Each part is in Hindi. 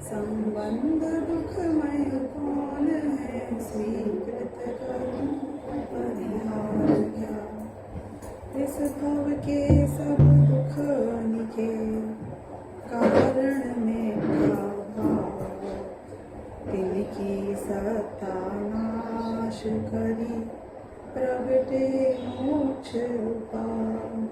संबंध दुखमय कौन है, स्वीकृत करूं परिहार क्या। इस भव के सब दुख निके, कारण में क्या भाव। तिनकी सत्ता नाश करी, प्रगटे मोक्ष उपाय।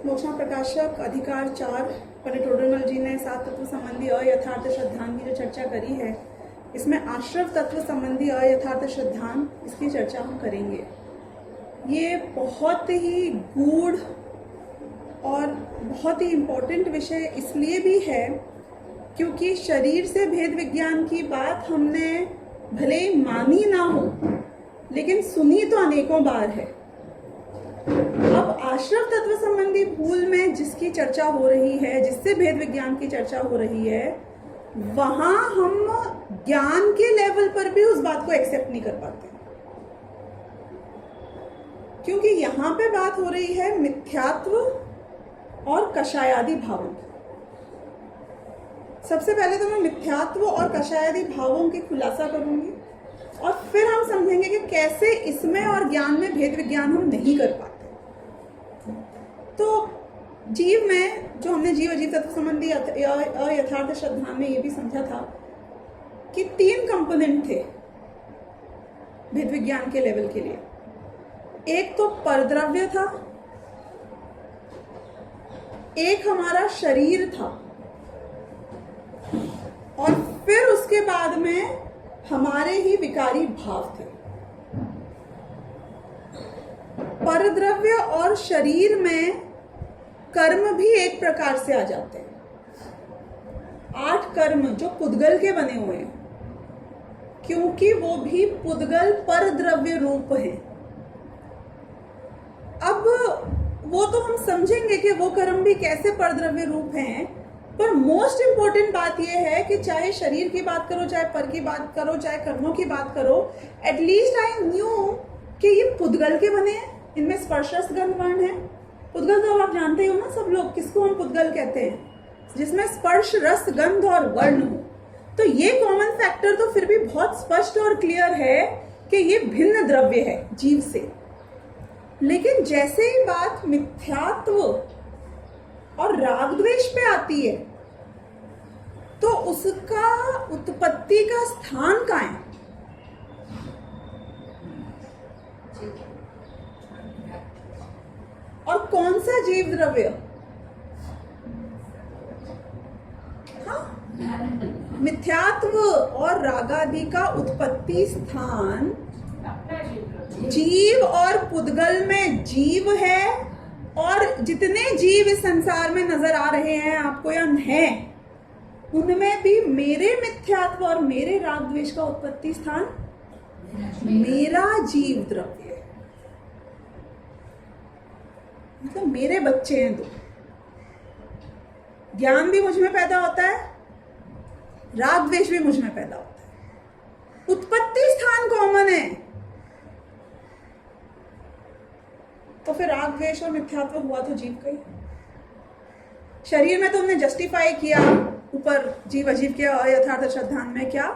मोक्षण प्रकाशक अधिकार 4 पंडित टोडरमल जी ने 7 तत्व संबंधी अयथार्थ श्रद्धान की जो चर्चा करी है, इसमें आश्रव तत्व संबंधी अयथार्थ श्रद्धान, इसकी चर्चा हम करेंगे। ये बहुत ही गूढ़ और बहुत ही इम्पोर्टेंट विषय इसलिए भी है क्योंकि शरीर से भेद विज्ञान की बात हमने भले ही मानी ना हो, लेकिन सुनी तो अनेकों बार है। अब आश्रव तत्व संबंधी भूल में जिसकी चर्चा हो रही है, जिससे भेद विज्ञान की चर्चा हो रही है, वहां हम ज्ञान के लेवल पर भी उस बात को एक्सेप्ट नहीं कर पाते, क्योंकि यहां पे बात हो रही है मिथ्यात्व और कषायादि भावों की। सबसे पहले तो मैं मिथ्यात्व और कषायादि भावों की खुलासा करूंगी और फिर हम समझेंगे कि कैसे इसमें और ज्ञान में भेद विज्ञान हम नहीं कर पाते। तो जीव में जो हमने जीव अजीव तत्व संबंधी अयथार्थ श्रद्धा में ये भी समझा था कि 3 कंपोनेंट थे भेद विज्ञान के लेवल के लिए। एक तो परद्रव्य था, एक हमारा शरीर था, और फिर उसके बाद में हमारे ही विकारी भाव थे। परद्रव्य और शरीर में कर्म भी एक प्रकार से आ जाते हैं। 8 कर्म जो पुद्गल के बने हुए हैं, क्योंकि वो भी पुद्गल परद्रव्य रूप हैं। अब वो तो हम समझेंगे कि वो कर्म भी कैसे परद्रव्य रूप हैं, पर मोस्ट इंपॉर्टेंट बात यह है कि चाहे शरीर की बात करो, चाहे पर की बात करो, चाहे कर्मों की बात करो, एटलीस्ट आई न्यू कि ये पुद्गल के बने हैं, इनमें स्पर्श रस गंध वर्ण है। पुद्गल तो आप जानते ही हो ना सब लोग, किसको हम पुद्गल कहते हैं, जिसमें स्पर्श रस गंध और वर्ण हो। तो ये कॉमन फैक्टर तो फिर भी बहुत स्पष्ट और क्लियर है कि ये भिन्न द्रव्य है जीव से। लेकिन जैसे ही बात मिथ्यात्व और राग द्वेष पे आती है, तो उसका उत्पत्ति का स्थान कहाँ है? और कौन सा जीव द्रव्य? हाँ, मिथ्यात्व और रागादि का उत्पत्ति स्थान जीव और पुद्गल में जीव है, और जितने जीव इस संसार में नजर आ रहे हैं आपको या हैं, उनमें भी मेरे मिथ्यात्व और मेरे राग द्वेष का उत्पत्ति स्थान मेरा जीव द्रव्य है। मतलब मेरे बच्चे हैं। तो ज्ञान भी मुझ में पैदा होता है, राग द्वेष भी मुझ में पैदा होता है, उत्पत्ति स्थान कॉमन है। तो फिर राग द्वेष और मिथ्यात्व हुआ तो जीव का ही। शरीर में तो हमने जस्टिफाई किया ऊपर जीव अजीव के अयथार्थ श्रद्धान में क्या,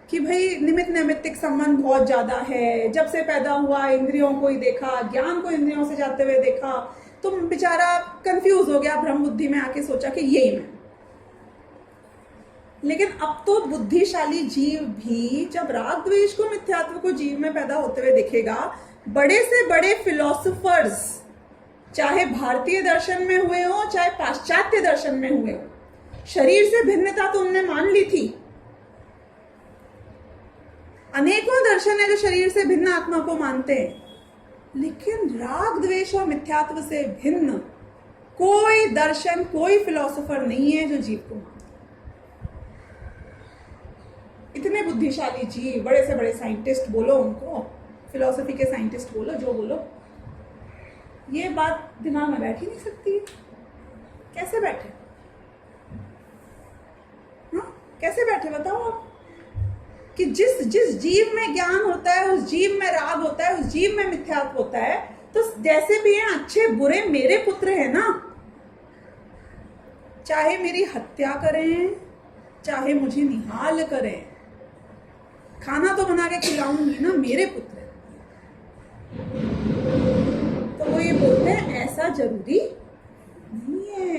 कि भाई निमित्त नैमित्तिक संबंध बहुत ज्यादा है। जब से पैदा हुआ इंद्रियों को ही देखा, ज्ञान को इंद्रियों से जाते हुए देखा, तो बेचारा कंफ्यूज हो गया, भ्रम बुद्धि में आके सोचा कि यही मैं। लेकिन अब तो बुद्धिशाली जीव भी जब राग द्वेष को मिथ्यात्व को जीव में पैदा होते हुए देखेगा, बड़े से बड़े फिलोसोफर्स, चाहे भारतीय दर्शन में हुए हो चाहे पाश्चात्य दर्शन में हुए हो, शरीर से भिन्नता तो उनने मान ली थी। अनेकों दर्शन है जो शरीर से भिन्न आत्मा को मानते हैं, लेकिन राग द्वेष और मिथ्यात्व से भिन्न कोई दर्शन, कोई फिलोसोफर नहीं है जो जीव को मानते। इतने बुद्धिशाली जीव, बड़े से बड़े साइंटिस्ट बोलो उनको, फिलोसफी के साइंटिस्ट बोलो, जो बोलो, ये बात दिमाग में बैठ ही नहीं सकती। कैसे बैठे? हाँ, कैसे बैठे बताओ आप? कि जिस जीव में ज्ञान होता है, उस जीव में राग होता है, उस जीव में मिथ्यात्व होता है, तो जैसे भी हैं अच्छे बुरे मेरे पुत्र हैं ना, चाहे मेरी हत्या करें, चाहे मुझे निहाल करें, खाना तो बना के खिलाऊंगी ना, मेरे पुत्र हैं। तो वो ये बोलते हैं ऐसा जरूरी नहीं है,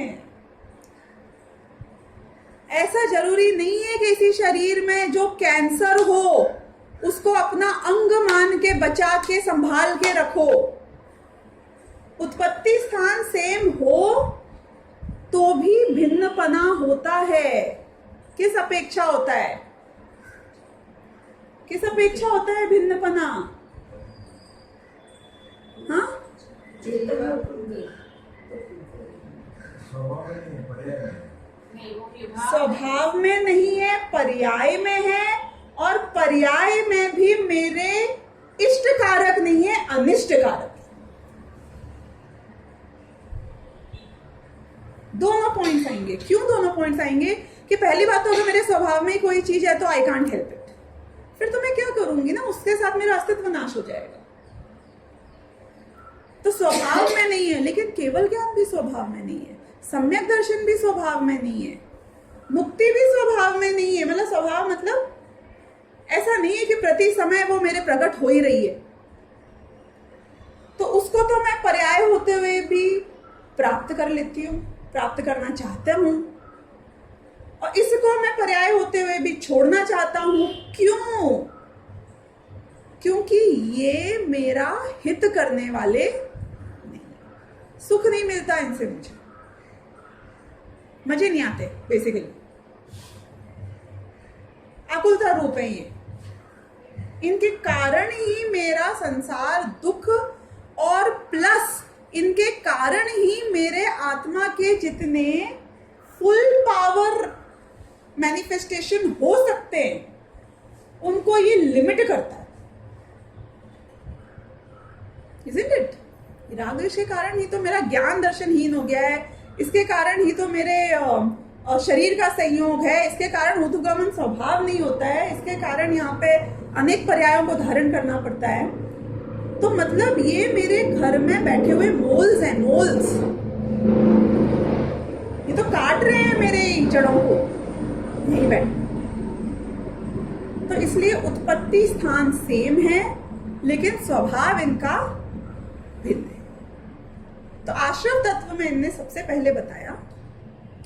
ऐसा जरूरी नहीं है कि इसी शरीर में जो कैंसर हो उसको अपना अंग मान के बचा के संभाल के रखो। उत्पत्ति स्थान सेम हो तो भी भिन्नपना होता है। किस अपेक्षा होता है? किस अपेक्षा होता है भिन्नपना? हाँ, स्वभाव में नहीं है, पर्याय में है, और पर्याय में भी मेरे इष्ट कारक नहीं है, अनिष्ट कारक। दोनों पॉइंट्स आएंगे। क्यों दोनों पॉइंट्स आएंगे? कि पहली बात तो अगर मेरे स्वभाव में कोई चीज है तो आई कांट हेल्प इट, फिर तो मैं क्या करूंगी ना, उसके साथ मेरा अस्तित्व नाश हो जाएगा। तो स्वभाव में नहीं है, लेकिन केवल ज्ञान भी स्वभाव में नहीं है, सम्यक दर्शन भी स्वभाव में नहीं है, मुक्ति भी स्वभाव में नहीं है। मतलब स्वभाव मतलब ऐसा नहीं है कि प्रति समय वो मेरे प्रकट हो ही रही है, तो उसको तो मैं पर्याय होते हुए भी प्राप्त कर लेती हूँ, प्राप्त करना चाहता हूं, और इसको मैं पर्याय होते हुए भी छोड़ना चाहता हूं। क्यों? क्योंकि ये मेरा हित करने वाले नहीं, सुख नहीं मिलता इनसे, मुझे मजे नहीं आते, बेसिकली आकुलता रूप है ये। इनके कारण ही मेरा संसार दुख, और प्लस इनके कारण ही मेरे आत्मा के जितने फुल पावर मैनिफेस्टेशन हो सकते हैं उनको ये लिमिट करता है। Isn't it? राग द्वेष के कारण ही तो मेरा ज्ञान दर्शनहीन हो गया है, इसके कारण ही तो मेरे शरीर का संयोग है, इसके कारण ऊर्ध्वगमन स्वभाव नहीं होता है, इसके कारण यहाँ पे अनेक पर्यायों को धारण करना पड़ता है। तो मतलब ये मेरे घर में बैठे हुए मोल्स हैं, मोल्स, ये तो काट रहे हैं मेरे जड़ों को, नहीं बैठ। तो इसलिए उत्पत्ति स्थान सेम है, लेकिन स्वभाव इनका भिन्न है। तो आश्रव तत्व में इनने सबसे पहले बताया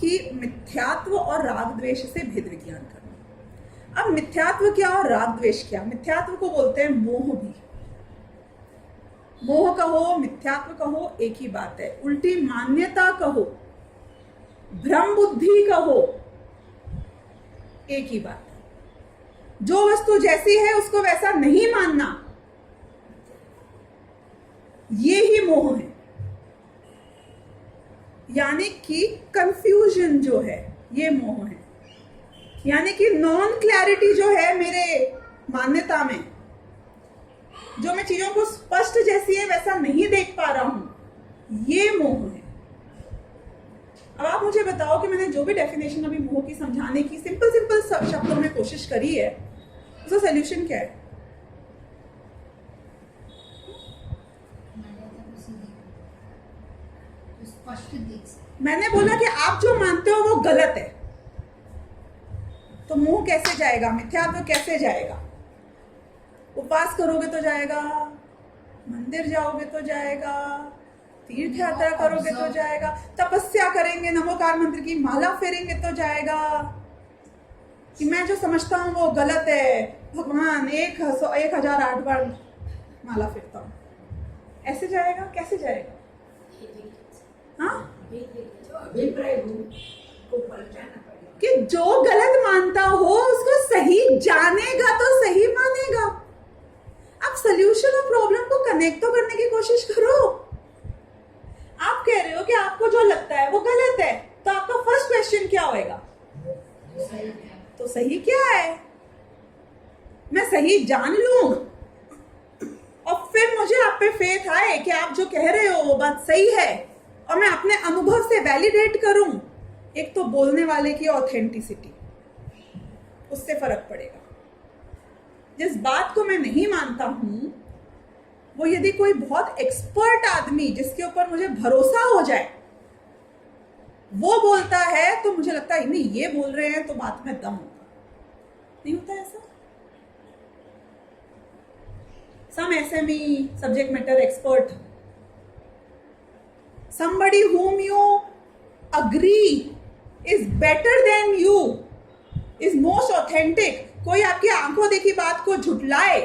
कि मिथ्यात्व और राग द्वेष से भेद विज्ञान करना। अब मिथ्यात्व क्या और राग द्वेष क्या? मिथ्यात्व को बोलते हैं मोह भी। मोह कहो, मिथ्यात्व कहो, एक ही बात है। उल्टी मान्यता कहो, भ्रम बुद्धि कहो, एक ही बात है। जो वस्तु जैसी है उसको वैसा नहीं मानना, ये ही मोह है। यानी कि कंफ्यूजन जो है ये मोह है, यानी कि नॉन क्लैरिटी जो है मेरे मान्यता में, जो मैं चीजों को स्पष्ट जैसी है वैसा नहीं देख पा रहा हूं, ये मोह है। अब आप मुझे बताओ कि मैंने जो भी डेफिनेशन अभी मोह की समझाने की सिंपल शब्दों में कोशिश करी है, उसका सॉल्यूशन क्या है? मैंने बोला कि आप जो मानते हो वो गलत है, तो मोह कैसे जाएगा, मिथ्यात्व कैसे जाएगा? उपवास करोगे तो जाएगा, मंदिर जाओगे तो जाएगा, तीर्थ यात्रा करोगे तो जाएगा, तपस्या करेंगे, नमोकार मंत्र की माला फेरेंगे तो जाएगा। कि मैं जो समझता हूँ वो गलत है, भगवान 1008 बार माला फेरता हूँ, ऐसे जाएगा? कैसे जाएगा? हाँ, कि जो गलत मानता हो उसको सही जानेगा तो सही मानेगा। आप सोल्यूशन और प्रॉब्लम को कनेक्ट तो करने की कोशिश करो। आप कह रहे हो कि आपको जो लगता है वो गलत है, तो आपका फर्स्ट क्वेश्चन क्या होएगा? तो सही क्या है? मैं सही जान लूं और फिर मुझे आप पे फेथ आए कि आप जो कह रहे हो वो बात सही है, और मैं अपने अनुभव से वैलिडेट करूं। एक तो बोलने वाले की ऑथेंटिसिटी, उससे फर्क पड़ेगा। जिस बात को मैं नहीं मानता हूं वो यदि कोई बहुत एक्सपर्ट आदमी जिसके ऊपर मुझे भरोसा हो जाए वो बोलता है, तो मुझे लगता है नहीं ये बोल रहे हैं तो बात में दम होगा। नहीं होता ऐसा? सम SME, subject matter expert, somebody whom you agree is better than you, is most authentic, कोई आपकी आंखों देखी बात को झुटलाए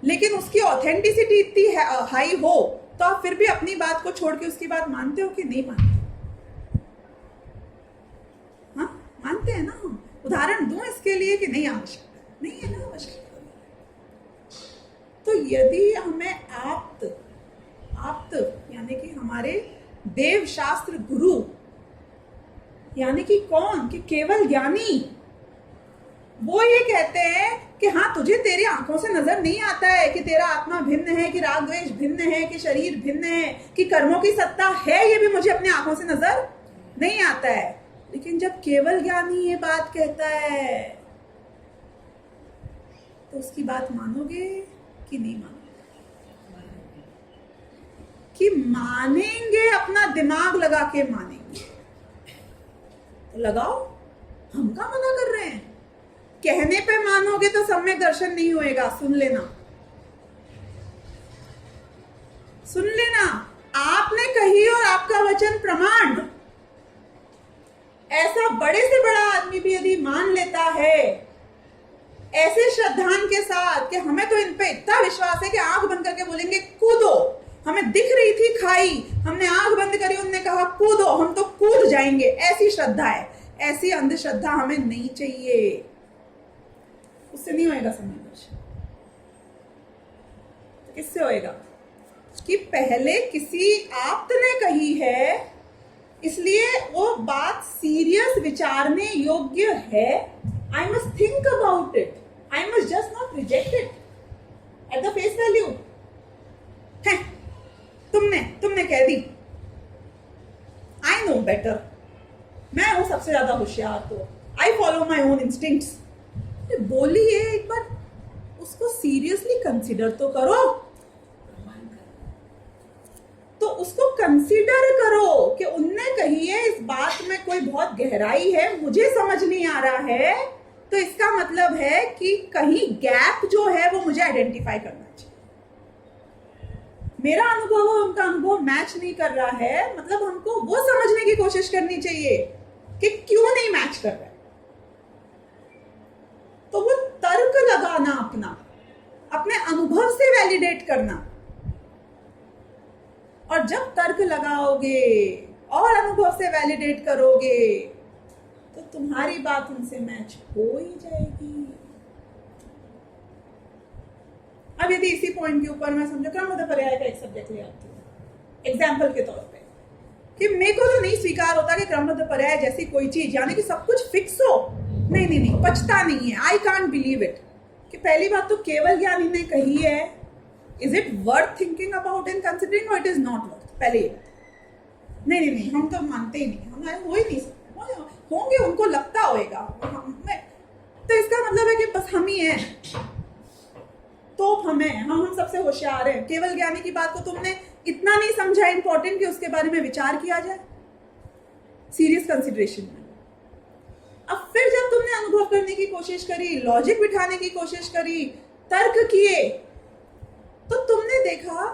लेकिन उसकी ऑथेंटिसिटी इतनी हाई हो तो आप फिर भी अपनी बात को छोड़ के उसकी बात मानते हो कि नहीं मानते? हाँ, मानते हैं ना। उदाहरण दूं इसके लिए कि नहीं आवश्यक नहीं है ना आवश्यक। तो यदि हमें आप्त यानी कि हमारे देव शास्त्र गुरु यानी कि कौन कि केवल ज्ञानी, वो ये कहते हैं कि हाँ तुझे तेरी आंखों से नजर नहीं आता है कि तेरा आत्मा भिन्न है, कि राग द्वेष भिन्न है, कि शरीर भिन्न है, कि कर्मों की सत्ता है, ये भी मुझे अपनी आंखों से नजर नहीं आता है। लेकिन जब केवल ज्ञानी ये बात कहता है तो उसकी बात मानोगे कि नहीं मानोगे? कि मानेंगे, अपना दिमाग लगा के मानेंगे। तो लगाओ, हम क्या मना कर रहे हैं? कहने पे मानोगे तो सम्यक दर्शन नहीं होएगा। सुन लेना, सुन लेना, आपने कही और आपका वचन प्रमाण। ऐसा बड़े से बड़ा आदमी भी यदि मान लेता है ऐसे श्रद्धान के साथ कि हमें तो इन पे इतना विश्वास है कि आंख बंद करके बोलेंगे कूदो, हमें दिख रही थी खाई, हमने आंख बंद करी, उन्होंने कहा कूदो, हम तो कूद जाएंगे, ऐसी श्रद्धा है। ऐसी अंधश्रद्धा हमें नहीं चाहिए, उससे नहीं होएगा सम्यक दर्शन। तो किससे होएगा? कि पहले किसी आप्त ने कही है इसलिए वो बात सीरियस विचारने योग्य है। I must think about it. I must just not reject it at the face value. है, तुमने कह दी, I know better. मैं हूं सबसे ज्यादा होशियार, तो I follow my own instincts. बोली है, एक बार उसको सीरियसली कंसिडर तो करो। तो उसको कंसीडर करो कि उनने कही है, इस बात में कोई बहुत गहराई है, मुझे समझ नहीं आ रहा है, तो इसका मतलब है कि कहीं गैप जो है वो मुझे आइडेंटिफाई करना चाहिए। मेरा अनुभव और उनका अनुभव मैच नहीं कर रहा है, मतलब हमको वो समझने की कोशिश करनी चाहिए कि क्यों नहीं मैच कर रहा है। तो वो तर्क लगाना, अपने अनुभव से वैलिडेट करना। और जब तर्क लगाओगे और अनुभव से वैलिडेट करोगे तो तुम्हारी बात उनसे मैच हो ही जाएगी। अब यदि इसी पॉइंट के ऊपर मैं समझो क्रमबद्ध पर्याय का एक सब्जेक्ट ले आती हूँ एग्जाम्पल के तौर पे, कि मेरे को तो नहीं स्वीकार होता कि क्रमबद्ध पर्याय जैसी कोई चीज यानी कि सब कुछ फिक्स हो, नहीं, पचता नहीं है। I can't believe it. कि पहली बात तो केवल ज्ञानी ने कही है, is it worth thinking about and considering और इट इज नॉट वर्थ? पहले ये नहीं, हम तो मानते ही नहीं, हम हो ही नहीं सकते। होंगे, उनको लगता होएगा, तो इसका मतलब है कि बस हम ही हैं, तो हम सबसे होशियार हैं। केवल ज्ञानी की बात को तुमने इतना नहीं समझा इंपॉर्टेंट कि उसके बारे में विचार किया जाए सीरियस कंसिडरेशन में। अब फिर जब तुमने अनुभव करने की कोशिश करी, लॉजिक बिठाने की कोशिश करी, तर्क किए, तो तुमने देखा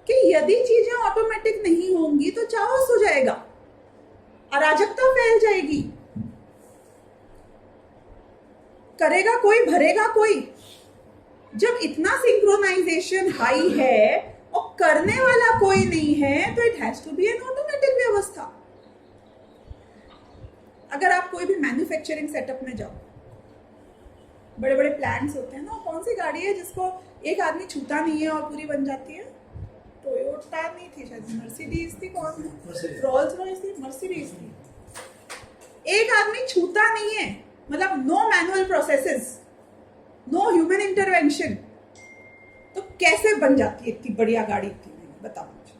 कि यदि चीजें ऑटोमेटिक नहीं होंगी तो चाओस हो जाएगा, अराजकता फैल जाएगी, करेगा कोई, भरेगा कोई। जब इतना सिंक्रोनाइजेशन हाई है और करने वाला कोई नहीं है तो it has to be an automatic व्यवस्था। अगर आप कोई भी मैन्युफैक्चरिंग सेटअप में जाओ, बड़े बड़े प्लांट्स होते हैं ना, कौन सी गाड़ी है जिसको एक आदमी छूता नहीं है और पूरी बन जाती है? टोयोटा नहीं थी शायद, मर्सिडीज थी, कौन थी? रोल्स रॉयस थी, मर्सिडीज थी। एक आदमी छूता नहीं है, मतलब no manual processes, no human intervention, तो कैसे बन जाती है इतनी बढ़िया गाड़ी? इतनी नहीं, बताओ मुझे।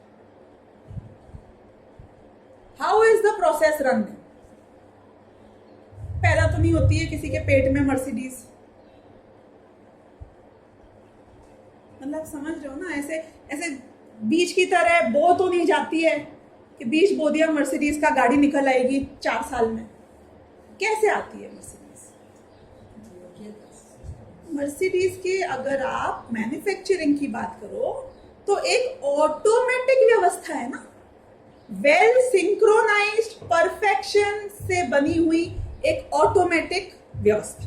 How is the process run? पैदा तो नहीं होती है किसी के पेट में मर्सिडीज। मतलब समझ रहे हो ना, ऐसे बीच की तरह बो तो नहीं जाती है कि बीच बो दिया मर्सिडीज का गाड़ी निकल आएगी 4 साल में। कैसे आती है मर्सिडीज? मर्सिडीज की अगर आप मैन्युफैक्चरिंग की बात करो तो एक ऑटोमेटिक व्यवस्था है ना, वेल सिंक्रोनाइज्ड परफेक्शन से बनी हुई एक ऑटोमेटिक व्यवस्था।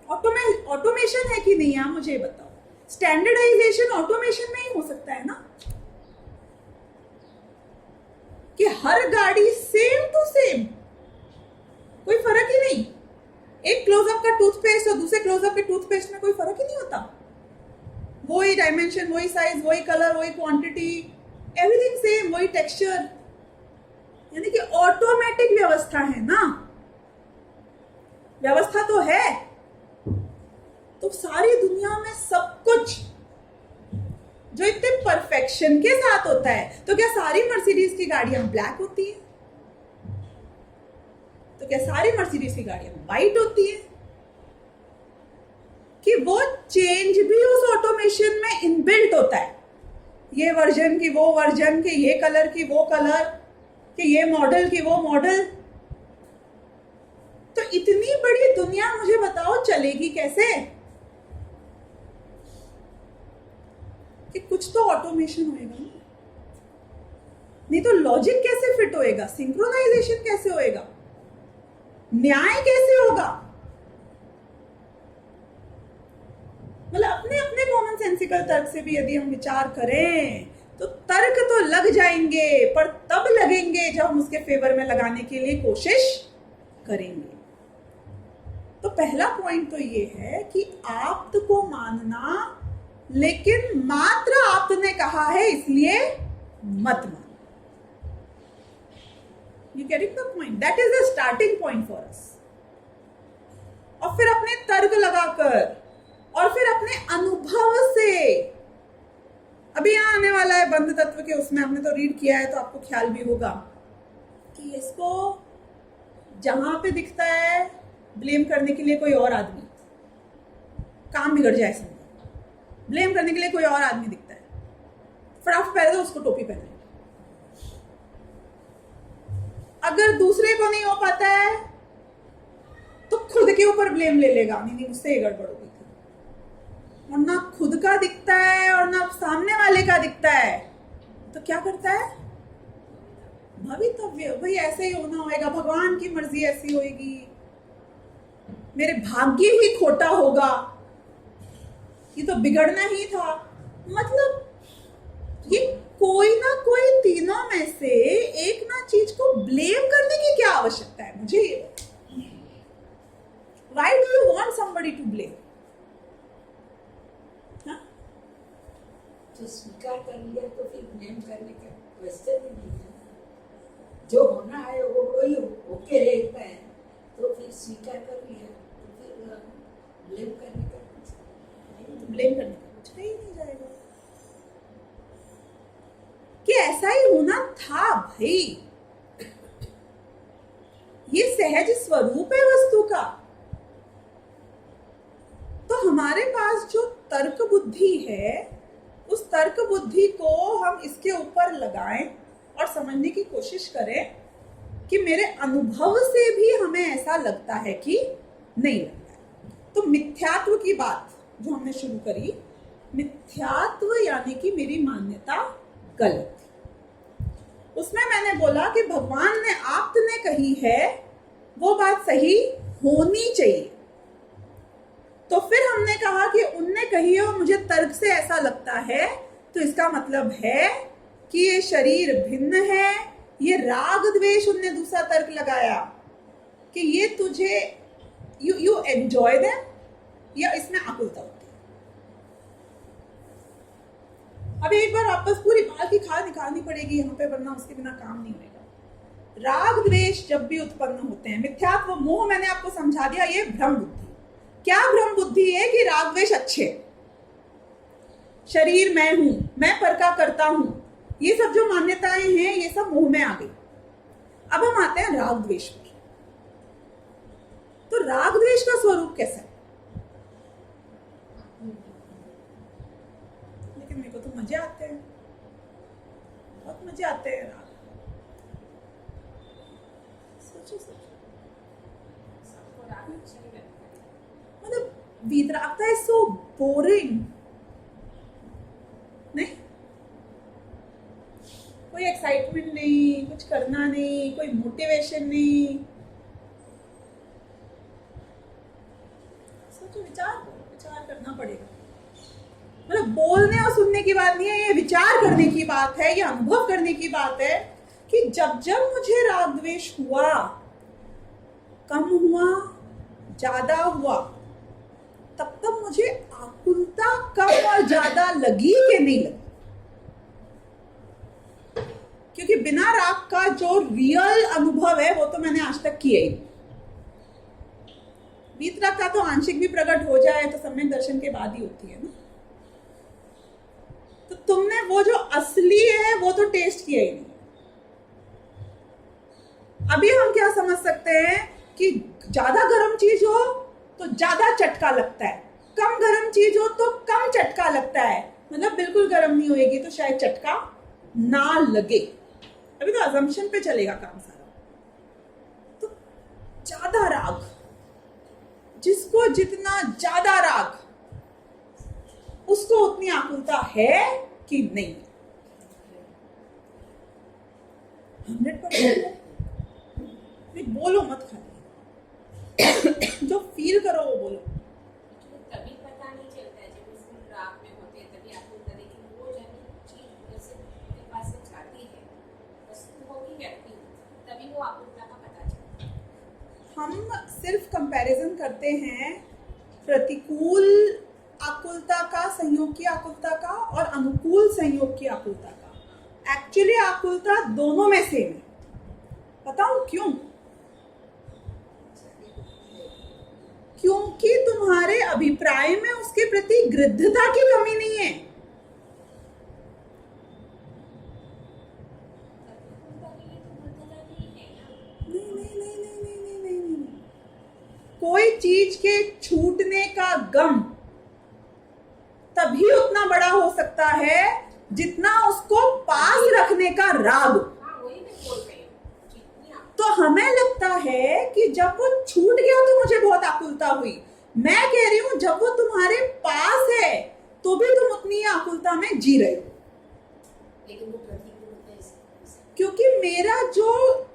ऑटोमेशन है कि नहीं, आप मुझे बताओ। स्टैंडर्डाइजेशन ऑटोमेशन में ही हो सकता है ना, कि हर गाड़ी सेम टू सेम, कोई फर्क ही नहीं। एक क्लोजअप का टूथपेस्ट और दूसरे क्लोजअप के टूथपेस्ट में कोई फर्क ही नहीं होता। वही डायमेंशन, वही साइज, वही कलर, वही क्वांटिटी, एवरीथिंग सेम, वही टेक्सचर। यानी कि ऑटोमेटिक व्यवस्था है ना, व्यवस्था तो है। तो सारी दुनिया में सब कुछ जो इतने परफेक्शन के साथ होता है, तो क्या सारी मर्सिडीज की गाड़ियां ब्लैक होती है? तो क्या सारी मर्सिडीज की गाड़ियां वाइट होती है? कि वो चेंज भी उस ऑटोमेशन में इनबिल्ट होता है। ये वर्जन की वो वर्जन, के ये कलर की वो कलर, कि ये मॉडल की वो मॉडल। तो इतनी बड़ी दुनिया मुझे बताओ चलेगी कैसे? कि कुछ तो ऑटोमेशन होएगा ना, नहीं तो लॉजिक कैसे फिट होएगा? सिंक्रोनाइजेशन कैसे होएगा? न्याय कैसे होगा? मतलब अपने अपने कॉमन सेंसिकल तर्क से भी यदि हम विचार करें तो तर्क तो लग जाएंगे, पर तब लगेंगे जब हम उसके फेवर में लगाने के लिए कोशिश करेंगे। तो पहला पॉइंट तो ये है कि आप्त को मानना, लेकिन मात्र आप्त ने कहा है इसलिए मत मानो। You getting the point? That is the starting point for us. और फिर अपने तर्क लगाकर और फिर अपने अनुभव से, अभी यहाँ आने वाला है बंध तत्व के, उसमें हमने तो रीड किया है तो आपको ख्याल भी होगा कि इसको जहां पे दिखता है ब्लेम करने के लिए कोई और आदमी, काम बिगड़ जाए समझो, ब्लेम करने के लिए कोई और आदमी दिखता है, फटाफट पहले तो उसको टोपी पहने। अगर दूसरे को नहीं हो पाता है तो खुद के ऊपर ब्लेम ले लेगा, नहीं मुझसे ये गड़बड़ हो गई थी। और ना खुद का दिखता है और ना सामने वाले का दिखता है, तो क्या करता है? भवितव्य, भाई ऐसे ही होना होगा, भगवान की मर्जी ऐसी होगी, मेरे भाग्य ही खोटा होगा, ये तो बिगड़ना ही था। मतलब ये कोई ना कोई तीनों में से एक ना चीज को ब्लेम करने की क्या आवश्यकता है? मुझे ये Why do you want somebody to blame? तो स्वीकार कर लिया तो फिर ब्लेम करने का क्वेश्चन ही नहीं है। जो होना है वो वही ओके रहता है, तो फिर स्वीकार कर लिया तो फिर ब्लेम करने का कुछ ब्लेम करने का कुछ ही नहीं जाएगा कि ऐसा ही होना था भाई, ये सहज स्वरूप है वस्तु का। तो हमारे पास जो तर्क बुद्धि है, उस तर्क बुद्धि को हम इसके ऊपर लगाएं और समझने की कोशिश करें कि मेरे अनुभव से भी हमें ऐसा लगता है कि नहीं लगता है। तो मिथ्यात्व की बात जो हमने शुरू करी, मिथ्यात्व यानी कि मेरी मान्यता गलत थी। उसमें मैंने बोला कि भगवान ने आपने कही है वो बात सही होनी चाहिए। तो फिर हमने कहा कि उनने कही है और मुझे तर्क से ऐसा लगता है, तो इसका मतलब है कि ये शरीर भिन्न है। ये राग द्वेष, उनने दूसरा तर्क लगाया कि ये तुझे यू एंजॉय देम, या इसमें आकुलता होती है। अभी एक बार वापस पूरी बाल की खाल निकालनी पड़ेगी यहाँ पे, वरना उसके बिना काम नहीं होगा। राग द्वेष जब भी उत्पन्न होते हैं, मिथ्यात्व मोह मैंने आपको समझा दिया, ये भ्रम बुद्धि। क्या भ्रम बुद्धि है कि राग द्वेष अच्छे, शरीर मैं हूं, मैं पर का करता हूं, ये सब जो मान्यताएं हैं ये सब मोह में आ गई। अब हम आते हैं राग द्वेष पर। तो राग द्वेष का स्वरूप कैसा है? लेकिन मेरे को तो मजे आते हैं, बहुत मजे आते हैं राग। सोचो सबको राग अच्छा ही लगता है। मतलब वीतरागता इज सो बोरिंग, नहीं? कोई एक्साइटमेंट नहीं, कुछ करना नहीं, कोई मोटिवेशन नहीं। सोचो, विचार करना पड़ेगा। मतलब बोलने और सुनने की बात नहीं है, ये विचार करने की बात है, ये अनुभव करने की बात है कि जब जब मुझे राग द्वेष हुआ, कम हुआ, ज्यादा हुआ, तब तब मुझे आकुलता कम और ज्यादा लगी कि नहीं लगी? क्योंकि बिना राग का जो रियल अनुभव है वो तो मैंने आज तक किया ही। वीतराग का तो आंशिक भी प्रकट हो जाए तो सम्यक दर्शन के बाद ही होती है ना। तो तुमने वो जो असली है वो तो टेस्ट किया ही नहीं। अभी हम क्या समझ सकते हैं कि ज्यादा गर्म चीज हो तो ज्यादा चटका लगता है, कम गर्म चीज हो तो कम चटका लगता है। मतलब बिल्कुल गर्म नहीं होएगी तो शायद चटका ना लगे। अभी तो अजम्पशन पे चलेगा काम सारा। तो ज्यादा राग, जिसको जितना ज्यादा राग उसको उतनी आकुलता है कि नहीं? 100%। बोलो मत खाली जो फील करो वो बोलो। तभी पता नहीं चलता है जब इसमें राग में होते हैं, तभी आपको लगता है। लेकिन वो जब चीज जैसे आपके पास से जाती है, वस्तु होगी, व्यक्ति होगी, तभी वो आकुलता का पता चलता है। हम सिर्फ कंपैरिजन करते हैं प्रतिकूल आकुलता का, संयोग की आकुलता का, और अनुकूल संयोग की आकुलता का। एक्चुअली आकुलता दोनों में सेम है। बताऊं क्यों? क्योंकि तुम्हारे अभिप्राय में उसके प्रति गृद्धता की कमी नहीं है। नहीं। कोई चीज के छूटने का गम तभी उतना बड़ा हो सकता है जितना उसको पास रखने का राग। हाँ, वही मैं बोल रही हूँ। जितनी तो हमें लगता है कि जब वो छूट गया तो मुझे बहुत आकुलता हुई। मैं कह रही हूं जब वो तुम्हारे पास है तो भी तुम उतनी आकुलता में जी रहे हो। लेकिन वो प्रतिकूल होता है इससे। क्योंकि मेरा जो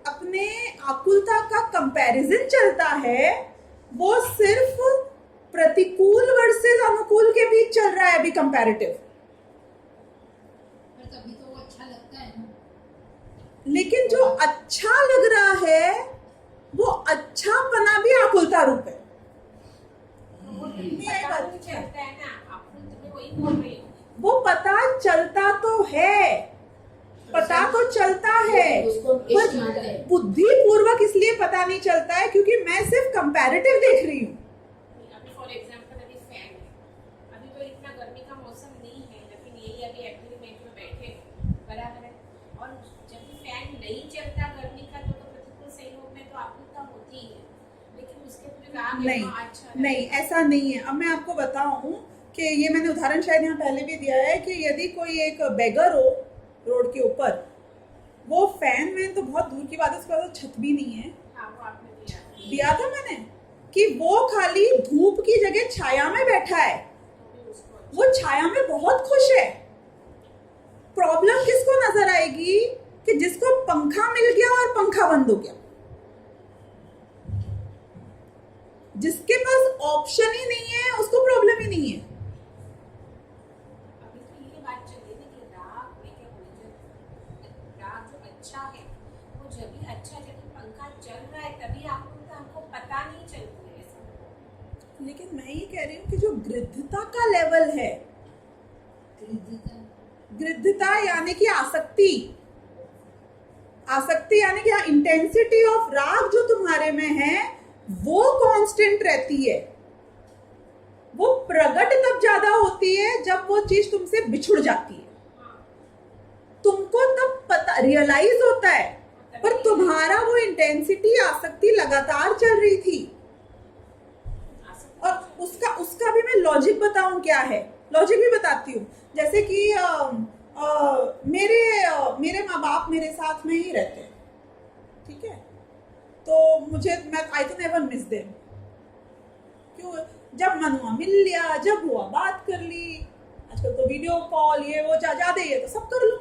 अपने आकुलता का कंपैरिजन चलता है वो सिर्फ प्रतिकूल वर्सेस अनुकूल के बीच चल रहा है अभी कंपैरेटिव। पर तभी तो वो अच्छा लगता है ना। लेकिन जो अच्छा लग रहा है वो अच्छापना भी आकुलता रूप है। वो पता नहीं चलता है ना, आपको तो मैं वही बोल रही हूँ। वो पता चलता तो है, पता तो चलता है, उसको पर मानते हैं। बुद्धि पूर्वक इसलिए पता नहीं चलता है क्योंकि मैं सिर्फ कंपैरेटिव देख रही हूँ। अभी फॉर एग्जांपल अभी फैन है, अभी तो इतना गर्मी का मौसम नहीं है, लेकिन यही अभी एग्रीमेंट में बैठे बराबर है। और जब भी फैन नहीं चलता गर्मी का तो प्रतिकूल संयोग में तो आकुलता होती ही है, लेकिन उसके पूरे राग नहीं है, अच्छा नहीं, ऐसा नहीं है। अब मैं आपको बताऊं कि ये मैंने उदाहरण शायद यहाँ पहले भी दिया है कि यदि कोई एक बेगर हो रोड के ऊपर, वो फैन में तो बहुत दूर की बात है, उसके बाद छत भी नहीं है। हाँ, वो आपने दिया था मैंने कि वो खाली धूप की जगह छाया में बैठा है, तो उसको वो छाया में बहुत खुश है। प्रॉब्लम किसको नजर आएगी कि जिसको पंखा मिल गया और पंखा बंद हो गया, जिसके पास ऑप्शन ही नहीं है उसको प्रॉब्लम ही नहीं है। अभी तो ये बात चल रही है कि राग में क्या बोले, जब राग जो अच्छा है वो जब भी अच्छा, जब भी पंखा चल रहा है तभी आकुलता हमको पता नहीं चलती है ऐसा। लेकिन मैं ये कह रही हूँ कि जो गृद्धता का लेवल है, गृद्धता यानी कि आसक्ति, आसक्ति यानी कि इंटेंसिटी ऑफ राग जो तुम्हारे में है वो कांस्टेंट रहती है। वो प्रकट तब ज्यादा होती है जब वो चीज तुमसे बिछुड़ जाती है, तुमको तब पता रियलाइज होता है। पर तुम्हारा वो इंटेंसिटी आसक्ति लगातार चल रही थी। और उसका भी मैं लॉजिक बताऊं क्या है लॉजिक भी बताती हूँ। जैसे कि मेरे माँ बाप मेरे साथ में ही रहते हैं, ठीक है, तो मैं आई तो नेवर मिस देम। क्यों? जब मन हुआ मिल लिया, जब हुआ बात कर ली, आजकल तो वीडियो कॉल ये वो ज्यादा ही है तो सब कर लो।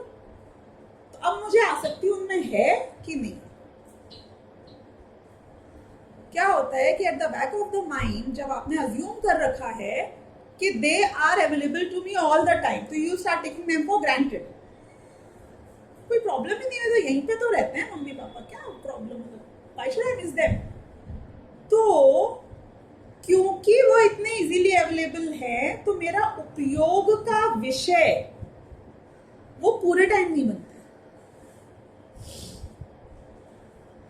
तो अब मुझे आसक्ति उनमें है कि नहीं? क्या होता है कि at the back of the mind जब आपने अज्यूम कर रखा है कि they are available to me all the time, तो you start taking them for granted. कोई प्रॉब्लम ही नहीं है, तो यहीं पे तो रहते हैं मम्मी पापा, क्या प्रॉब्लम है, why should I miss them? तो क्योंकि वो इतने इजीली अवेलेबल है तो मेरा उपयोग का विषय वो पूरे टाइम नहीं बनता।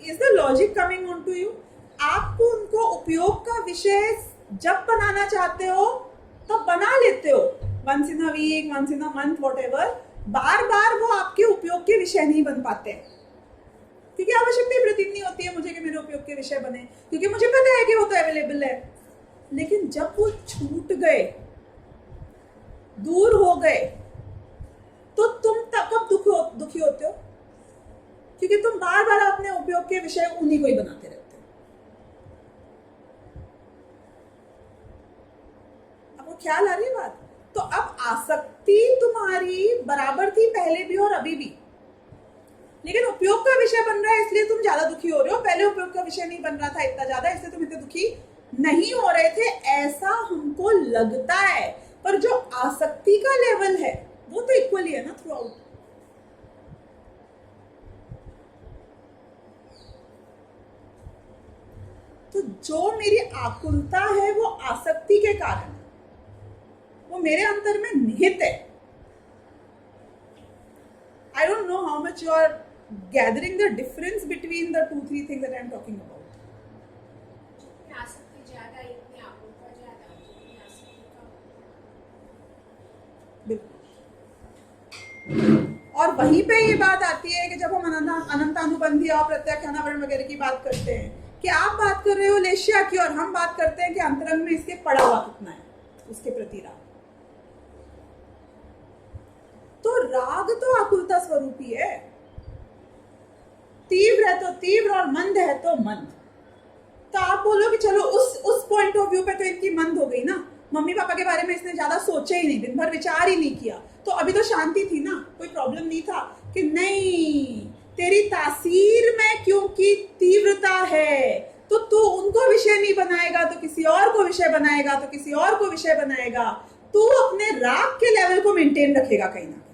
Is the logic coming on to you? आपको उनको उपयोग का विषय जब बनाना चाहते हो तब बना लेते हो, once in a week, once in a month, whatever. बार बार वो आपके उपयोग के विषय नहीं बन पाते, क्योंकि आवश्यकता प्रतीत नहीं होती है मुझे कि मेरे उपयोग के विषय बने, क्योंकि मुझे पता है कि वो तो अवेलेबल है। लेकिन जब वो छूट गए, दूर हो गए, तो तुम कब दुखी होते हो? क्योंकि तुम बार बार अपने उपयोग के विषय उन्हीं को ही बनाते रहते हो। आपको ख्याल आ रही है बात? तो अब आसक्ति तुम्हारी बराबर थी पहले भी और अभी भी, लेकिन उपयोग का विषय बन रहा है इसलिए तुम ज्यादा दुखी हो रहे हो। पहले उपयोग का विषय नहीं बन रहा था इतना ज्यादा, इसलिए तुम इतने दुखी नहीं हो रहे थे, ऐसा हमको लगता है। पर जो आसक्ति का लेवल है वो तो इक्वली है ना थ्रू आउट। तो जो मेरी आकुलता है वो आसक्ति के कारण, वो मेरे अंतर में निहित है। I don't know how much you are gathering the difference between the 2-3 things that I am talking about. जितनी आसक्ति ज्यादा, इतनी आकुलता ज्यादा, जितनी आसक्ति कम। बिल्कुल। और वहीं पे ये बात आती है कि जब हम अनंतानुबंधी और प्रत्याख्यानावरण वगैरह की बात करते हैं, कि आप बात कर रहे हो लेशिया की और हम बात करते हैं कि अंतरंग में इसके पड़ा हुआ कितना है उसके प्रति राग। तो राग तो आकुलता स्वरूपी है, तीव्र है तो तीव्र और मंद है तो मंद। तो आप बोलो कि चलो उस पॉइंट ऑफ व्यू पे तो इनकी मंद हो गई ना, मम्मी पापा के बारे में इसने ज्यादा सोचा ही नहीं, दिन भर विचार ही नहीं किया, तो अभी तो शांति थी ना, कोई प्रॉब्लम नहीं था। कि नहीं, तेरी तासीर में क्योंकि तीव्रता है तो तू उनको विषय नहीं बनाएगा तो किसी और को विषय बनाएगा, तो किसी और को विषय बनाएगा। तू अपने राग के लेवल को मेंटेन रखेगा कहीं ना कहीं।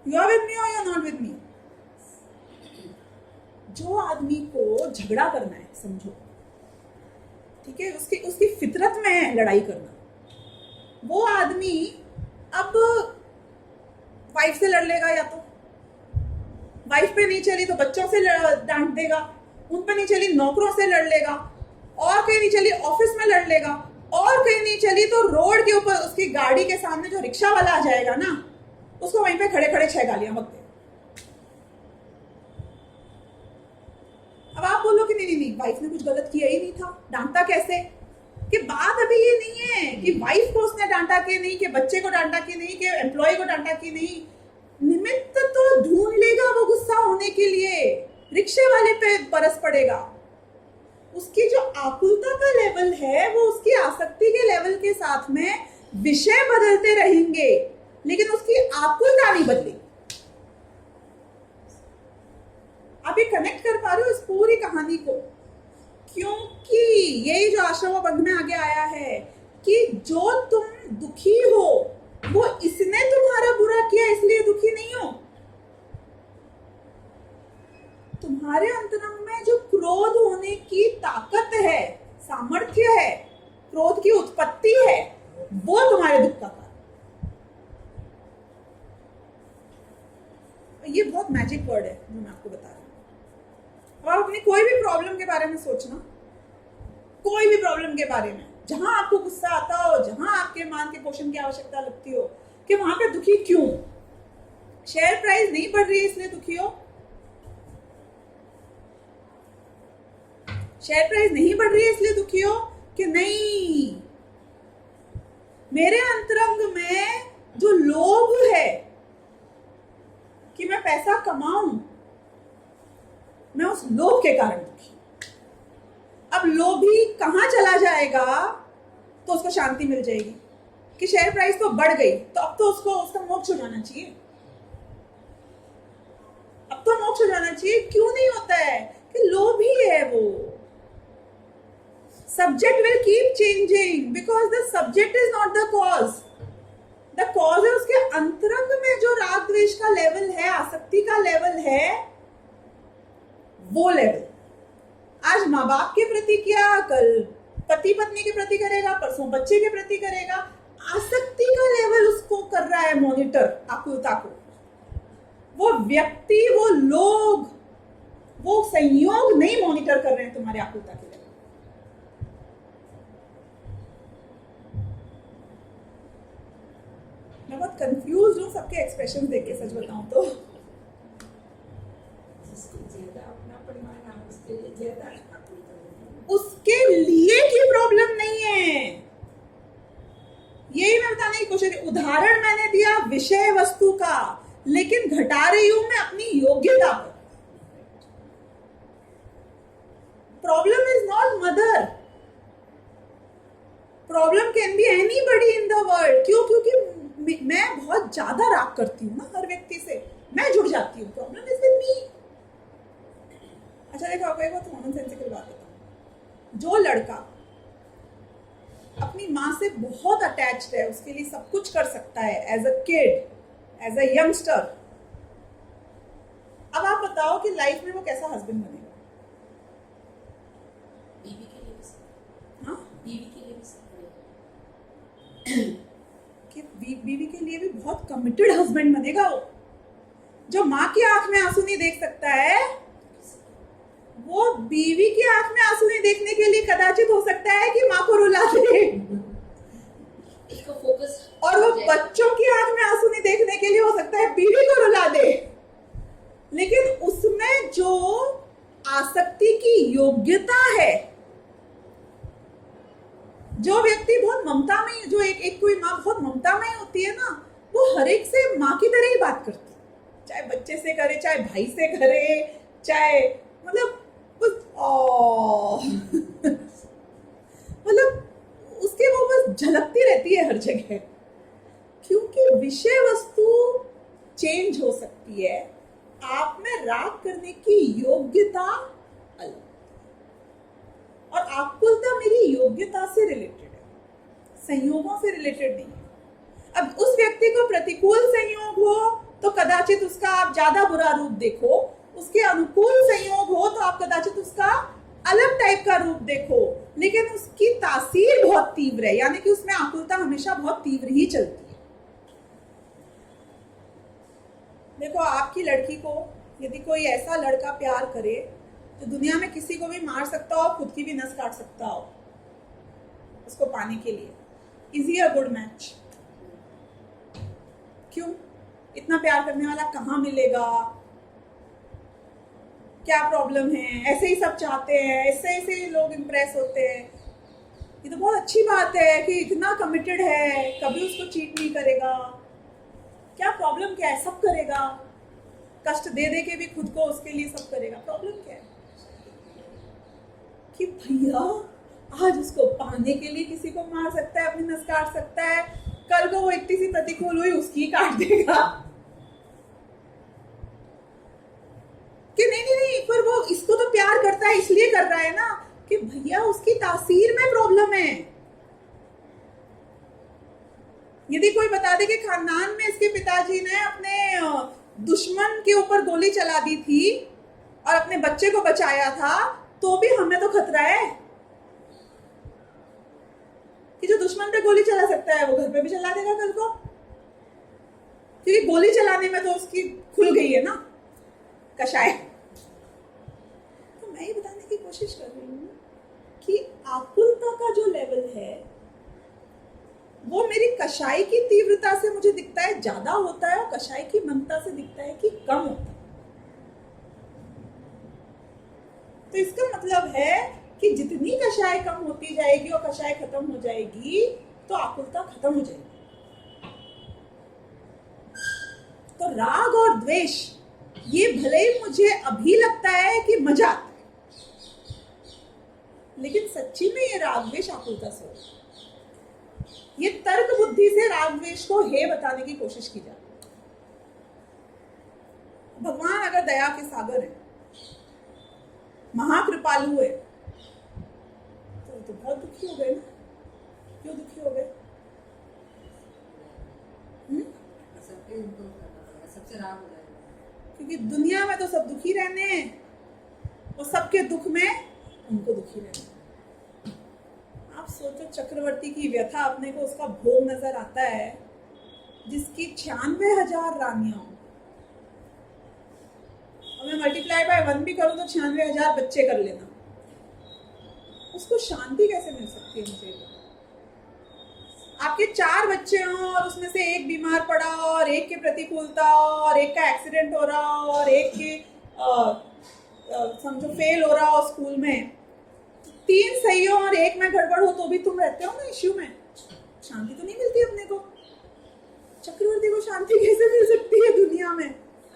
You are with me or you are not with me? जो आदमी को झगड़ा करना है, समझो, ठीक है, उसकी फितरत में है लड़ाई करना। वो आदमी अब वाइफ से लड़ लेगा, या तो वाइफ पे नहीं चली तो बच्चों से डांट देगा, उन पे नहीं चली नौकरों से लड़ लेगा, और कहीं नहीं चली ऑफिस में लड़ लेगा, और कहीं नहीं चली तो रोड के ऊपर उसकी गाड़ी के सामने जो रिक्शा वाला आ जाएगा ना, उसको वहीं पे खड़े खड़े 6 गालियां बक दे। अब आप बोलो कि नहीं, वाइफ ने कुछ गलत किया ही नहीं था, डांटा कैसे? कि बात अभी ये नहीं है कि वाइफ को उसने डांटा कि नहीं, कि बच्चे को डांटा कि नहीं, कि एम्प्लॉय को डांटा कि नहीं। निमित्त तो ढूंढ लेगा वो गुस्सा होने के लिए, रिक्शे वाले पे बरस पड़ेगा। उसकी जो आकुलता का लेवल है वो उसकी आसक्ति के लेवल के साथ में विषय बदलते रहेंगे, लेकिन उसकी आकुलता नहीं बदलेगी। आप ये कनेक्ट कर पा रहे हो इस पूरी कहानी को? क्योंकि यही जो आश्रम बंध में आगे आया है कि जो तुम दुखी हो वो इसने तुम्हारा बुरा किया इसलिए दुखी नहीं हो। तुम्हारे अंतरंग में जो क्रोध होने की ताकत है, सामर्थ्य है, क्रोध की उत्पत्ति है, वो तुम्हारे दुख का कारण। ये बहुत मैजिक वर्ड है जो मैं आपको बता रही हूँ। आप अपनी कोई भी प्रॉब्लम के बारे में सोचना, कोई भी प्रॉब्लम के बारे में, जहां आपको गुस्सा आता हो, जहां आपके मान के पोषण की आवश्यकता लगती हो, कि वहां पे दुखी क्यों? शेयर प्राइस नहीं बढ़ रही है इसलिए दुखी हो? शेयर प्राइस नहीं बढ़ रही है इसलिए दुखी हो? कि नहीं, मेरे अंतरंग में जो लोभ है कि मैं पैसा कमाऊं, मैं उस लोभ के कारण दुखी। अब लोभी कहां चला जाएगा तो उसको शांति मिल जाएगी कि शेयर प्राइस तो बढ़ गई, तो अब तो उसको उसका मोक्ष हो जाना चाहिए, अब तो मोक्ष हो जाना चाहिए। क्यों नहीं होता है? कि लोभी है वो। Subject will keep changing because the subject is not the cause. The cause है उसके अंतरंग में जो राग द्वेष का लेवल है, आसक्ति का लेवल है, वो लेवल। आज माँ बाप के प्रति किया, कल पति पत्नी के प्रति करेगा, परसों बच्चे के प्रति करेगा। आसक्ति का लेवल उसको कर रहा है मॉनिटर, आकुलता को। वो व्यक्ति, वो लोग, वो संयोग नहीं मॉनिटर कर रहे हैं तुम्हारे आकुलता के लेवल। मैं बहुत कंफ्यूज हूँ सबके एक्सप्रेशन देख के, सच बताऊं तो। जिसको ज्यादा अपनापन माना उसके लिए ज्यादा आकुलता होगी। उसके लिए की प्रॉब्लम नहीं है, यही मैं बताने की कोशिश। उदाहरण मैंने दिया विषय वस्तु का, लेकिन घटा रही हूं मैं अपनी योग्यता पर। Problem is not mother, problem can be anybody in the world. क्यों? क्योंकि मैं बहुत ज्यादा राग करती हूँ ना हर व्यक्ति से, मैं जुड़ जाती हूँ। Problem is with me. अच्छा देखो, आपको एक बहुत कॉमन सेंसिकल बात बताऊं। जो लड़का अपनी माँ से बहुत अटैच्ड है, उसके लिए सब कुछ कर सकता है as a kid, as a youngster, अब आप बताओ कि लाइफ में वो कैसा हस्बैंड बनेगा? बीवी के लिए भी सब, हाँ, बीवी के लिए भी सब कि बीवी के लिए भी बहुत कमिटेड हस्बैंड बनेगा वो। जो माँ की आंख में आंसू नहीं देख सकता है, वो बीवी की आंख में आंसू नहीं देखने के लिए कदाचित हो सकता है कि माँ को रुला दे, इसको फोकस। और वो बच्चों की आंख में आंसू नहीं देखने के लिए हो सकता है बीवी को रुला दे। लेकिन उसमें जो आसक्ति की योग्यता है, जो व्यक्ति बहुत ममता में, जो एक कोई माँ बहुत ममता में होती है ना, वो हर एक से माँ की तरह ही बात करती है, चाहे बच्चे से करे, चाहे भाई से करे, चाहे मतलब मतलब उसके वो बस झलकती रहती है हर जगह। क्योंकि विषय वस्तु चेंज हो सकती है, आप में राग करने की योग्यता अलग, और आकुलता मेरी योग्यता से रिलेटेड है, संयोगों से रिलेटेड नहीं है। अब उस व्यक्ति को प्रतिकूल संयोग हो तो कदाचित उसका आप ज्यादा बुरा रूप देखो, उसके अनुकूल संयोग हो तो आप कदाचित उसका अलग टाइप का रूप देखो, लेकिन उसकी तासीर बहुत तीव्र है, यानी कि उसमें आकुलता हमेशा बहुत तीव्र ही चलती है। देखो, आपकी लड़की को यदि कोई ऐसा लड़का प्यार करे तो दुनिया में किसी को भी मार सकता हो, खुद की भी नस काट सकता हो उसको पाने के लिए। Is he a good match? क्यों? इतना प्यार करने वाला कहाँ मिलेगा? क्या प्रॉब्लम है? ऐसे ही सब चाहते हैं, ऐसे ही लोग इंप्रेस होते हैं। ये तो बहुत अच्छी बात है कि इतना कमिटेड है, कभी उसको चीट नहीं करेगा। क्या प्रॉब्लम क्या है? सब करेगा, कष्ट दे दे के भी खुद को उसके लिए सब करेगा। प्रॉब्लम क्या है? कि भैया आज उसको पाने के लिए किसी को मार सकता है, अपनी नस काट सकता है, कल को वो इतनी सी प्रतिकूल हुई उसकी काट देगा। कि नहीं, पर वो इसको तो प्यार करता है इसलिए कर रहा है ना, कि भैया उसकी तासीर में प्रॉब्लम है। यदि कोई बता दे कि खानदान में इसके पिताजी ने अपने दुश्मन के ऊपर गोली चला दी थी और अपने बच्चे को बचाया था, तो भी हमें तो खतरा है कि जो दुश्मन पे गोली चला सकता है वो घर पे भी चला देगा कल को, क्योंकि गोली चलाने में तो उसकी खुल गई है ना कशाय। तो मैं ये बताने की कोशिश कर रही हूँ कि आकुलता का जो लेवल है वो मेरी कशाई की तीव्रता से मुझे दिखता है ज्यादा होता है, और कशाई की ममता से दिखता है कि कम होता है। तो इसका मतलब है कि जितनी कषाय कम होती जाएगी और कषाय खत्म हो जाएगी, तो आकुलता खत्म हो जाएगी। तो राग और द्वेष, ये भले ही मुझे अभी लगता है कि मजा आता है, लेकिन सच्ची में ये राग द्वेष आकुलता से होता है। ये तर्क बुद्धि से राग द्वेष को हे बताने की कोशिश की जाती है। भगवान अगर दया के सागर है, महाकृपालु है, तो बहुत दुखी हो गए ना। क्यों दुखी हो गए? सबके उनको करना पड़ेगा, सबसे राग हो जाएगा। क्योंकि दुनिया में तो सब दुखी रहने हैं और सबके दुख में उनको दुखी रहना है। आप सोचो, चक्रवर्ती की व्यथा अपने को उसका भोग नजर आता है, जिसकी 96,000 रानियां, और मैं मल्टीप्लाई बाय 1 भी करूं तो 96,000 बच्चे कर लेना। उसको शांति कैसे मिल सकती है? मुझे आपके 4 बच्चे हों और उसमें से एक बीमार पड़ा और एक के प्रतिकूलता और एक का एक्सीडेंट हो रहा और एक के समझो फेल हो रहा हो स्कूल में, 3 सही हो और एक में गड़बड़ हो तो भी तुम रहते हो ना इश्यू में। शांति तो नहीं मिलती अपने को। चक्रवर्ती को शांति कैसे मिल सकती है दुनिया में?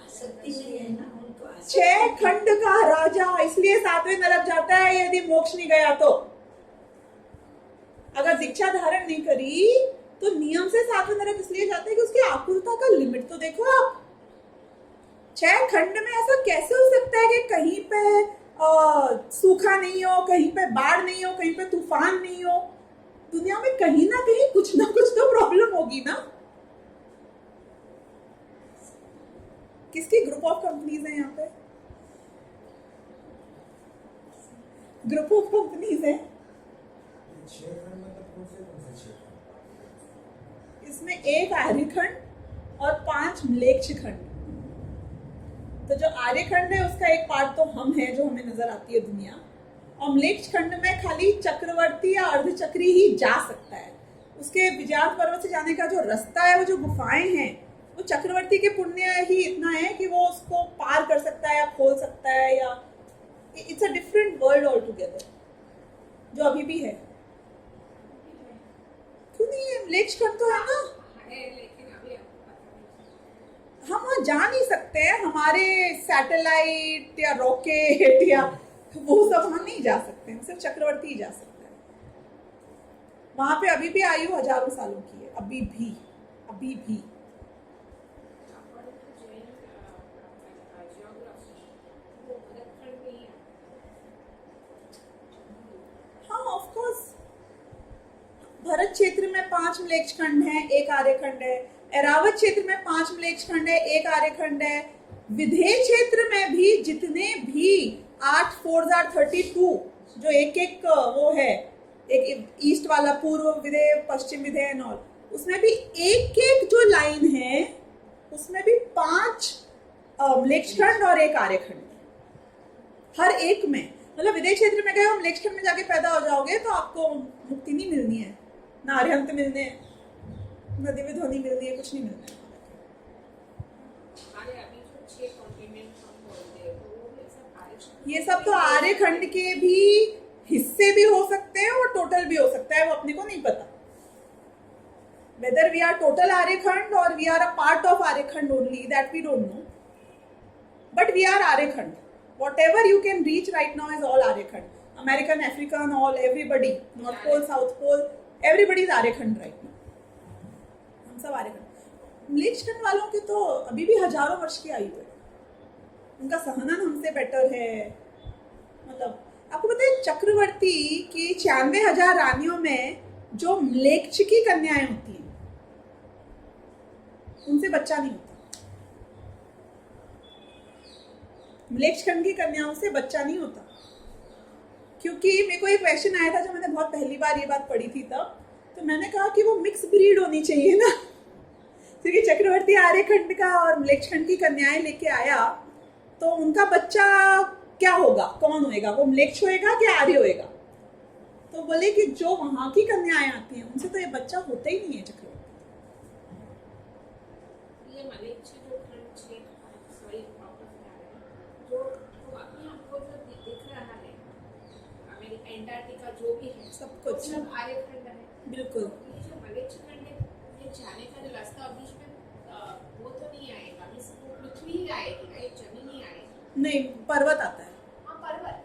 आसक्ति नहीं है ना उनको, 6 खंड का राजा, इसलिए 7वें नरक जाता है यदि मोक्ष नहीं गया तो। अगर दीक्षा धारण नहीं करी तो नियम से 7वें नरक इसलिए जाते हैं कि उसकी आकुलता का लिमिट तो देखो आप। 6 खंड में ऐसा कैसे हो सकता है कि कहीं पे सूखा नहीं हो, कहीं पे बाढ़ नहीं हो, कहीं पे तूफान नहीं हो? दुनिया में कहीं ना कहीं कुछ ना कुछ तो प्रॉब्लम होगी ना। किसकी ग्रुप ऑफ कंपनीज है यहाँ पे? ग्रुप ऑफ कंपनीज है। इसमें 1 आर्यखंड और 5 म्लेच्छ खंड। तो जो आर्यखंड है उसका एक पार्ट तो हम हैं, जो हमें नजर आती है दुनिया, और म्लेच्छ खंड में खाली चक्रवर्ती या अर्धचक्री ही जा सकता है। उसके विजयार्थ पर्वत से जाने का जो रास्ता है, वो जो गुफाएं हैं, वो चक्रवर्ती के पुण्य ही इतना है कि वो उसको पार कर सकता है या खोल सकता है, या it's a different world all together, जो अभी भी है। क्यों नहीं है? म्लेच्छ खंड तो है ना, लेकिन अभी आपको पता नहीं। हम वहाँ जा नहीं सकते हैं। हमारे सैटेलाइट या रॉकेट या वो सब हम नहीं जा सकते हैं, सिर्फ चक्रवर्ती ही जा सकते हैं। वहां पे अभी भी आयु हजारों सालों की है, अभी भी। हाँ, ऑफ कोर्स। भरत क्षेत्र में 5 म्लेच्छ खंड हैं, 1 आर्यखंड है। एरावत क्षेत्र में 5 म्लेच्छ खंड है, 1 आर्यखंड है। विधेय क्षेत्र में भी जितने भी 8 4 are 32, जो एक वो है, एक ईस्ट वाला, पूर्व विधेय, पश्चिम विधेय एंड ऑल, उसमें भी एक जो लाइन है उसमें भी 5 म्लेच्छ खंड और 1 आर्यखंड। हर एक में, मतलब विधेय क्षेत्र में गए और म्लेच्छ खंड में जाके पैदा हो जाओगे तो आपको मुक्ति नहीं मिलनी है, ना अरिहंत मिलने हैं, ना दिव्य ध्वनि मिलनी है, कुछ नहीं मिलना है। ये सब तो आर्यखंड के भी हिस्से भी हो सकते हैं और टोटल भी हो सकता है, वो अपने को नहीं पता। Whether we are total Aryakhand or we are a part of Aryakhand only, that we don't know. But we are Aryakhand. Whatever you can reach right now is all Aryakhand. American, African, all, everybody. North Pole, South Pole, everybody is Aryakhand right now. हम सब Aryakhand. म्लेच्छ खंड वालों के तो अभी भी हजारों वर्ष की आयु है। उनका सहनन हमसे बेटर है। मतलब आपको पता है, चक्रवर्ती की 96,000 रानियों में जो म्लेच्छ की कन्याएं होती हैं, उनसे बच्चा नहीं होता। म्लेच्छ खंड की कन्याओं से बच्चा नहीं होता। क्योंकि मेरे को एक क्वेश्चन आया था जब मैंने बहुत पहली बार ये बात पढ़ी थी तब, तो मैंने कहा कि वो मिक्स ब्रीड होनी चाहिए ना, क्योंकि चक्रवर्ती आर्यखंड का और म्लेच्छ खंड की कन्याएं लेके आया, तो उनका बच्चा क्या होगा, कौन होएगा? वो म्लेच्छ होएगा कि आर्य होएगा? तो बोले कि जो वहां की कन्याएं आती हैं उनसे तो ये बच्चा होता ही नहीं है चक्रवर्ती। ये म्लेच्छ जो खंड छे, सॉरी जो अभी हमको जो दिख रहा है, अमेरिका, एंटार्क्टिका, जो भी है, सब कुछ सब आर्यखंड है। बिल्कुल। ये जो मलेच्छ खंड में जाने का जो रास्ता बीच में वो तो नहीं आएगा, मीन्स वो पृथ्वी ही आएगी, राइट, जमीन ही आएगी। नहीं, पर्वत आता है। हाँ, पर्वत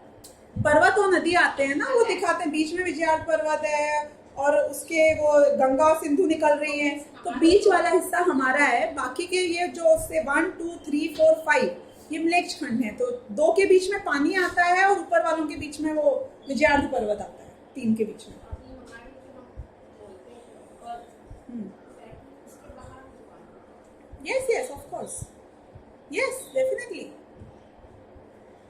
पर्वत और नदी आते हैं ना, वो दिखाते हैं बीच में विजयार्थ पर्वत है और उसके वो गंगा और सिंधु निकल रही है, तो बीच वाला हिस्सा हमारा है। बाकी के ये जो से 1 2 3 4 5 ये मलेच्छ खंड है, तो 2 के बीच में पानी आता है और ऊपर वालों के बीच में वो विजयार्थ पर्वत आता है, 3 के बीच में। अभी हमारे जो हम बोलते हैं और उसके बाहर yes yes of course, yes definitely,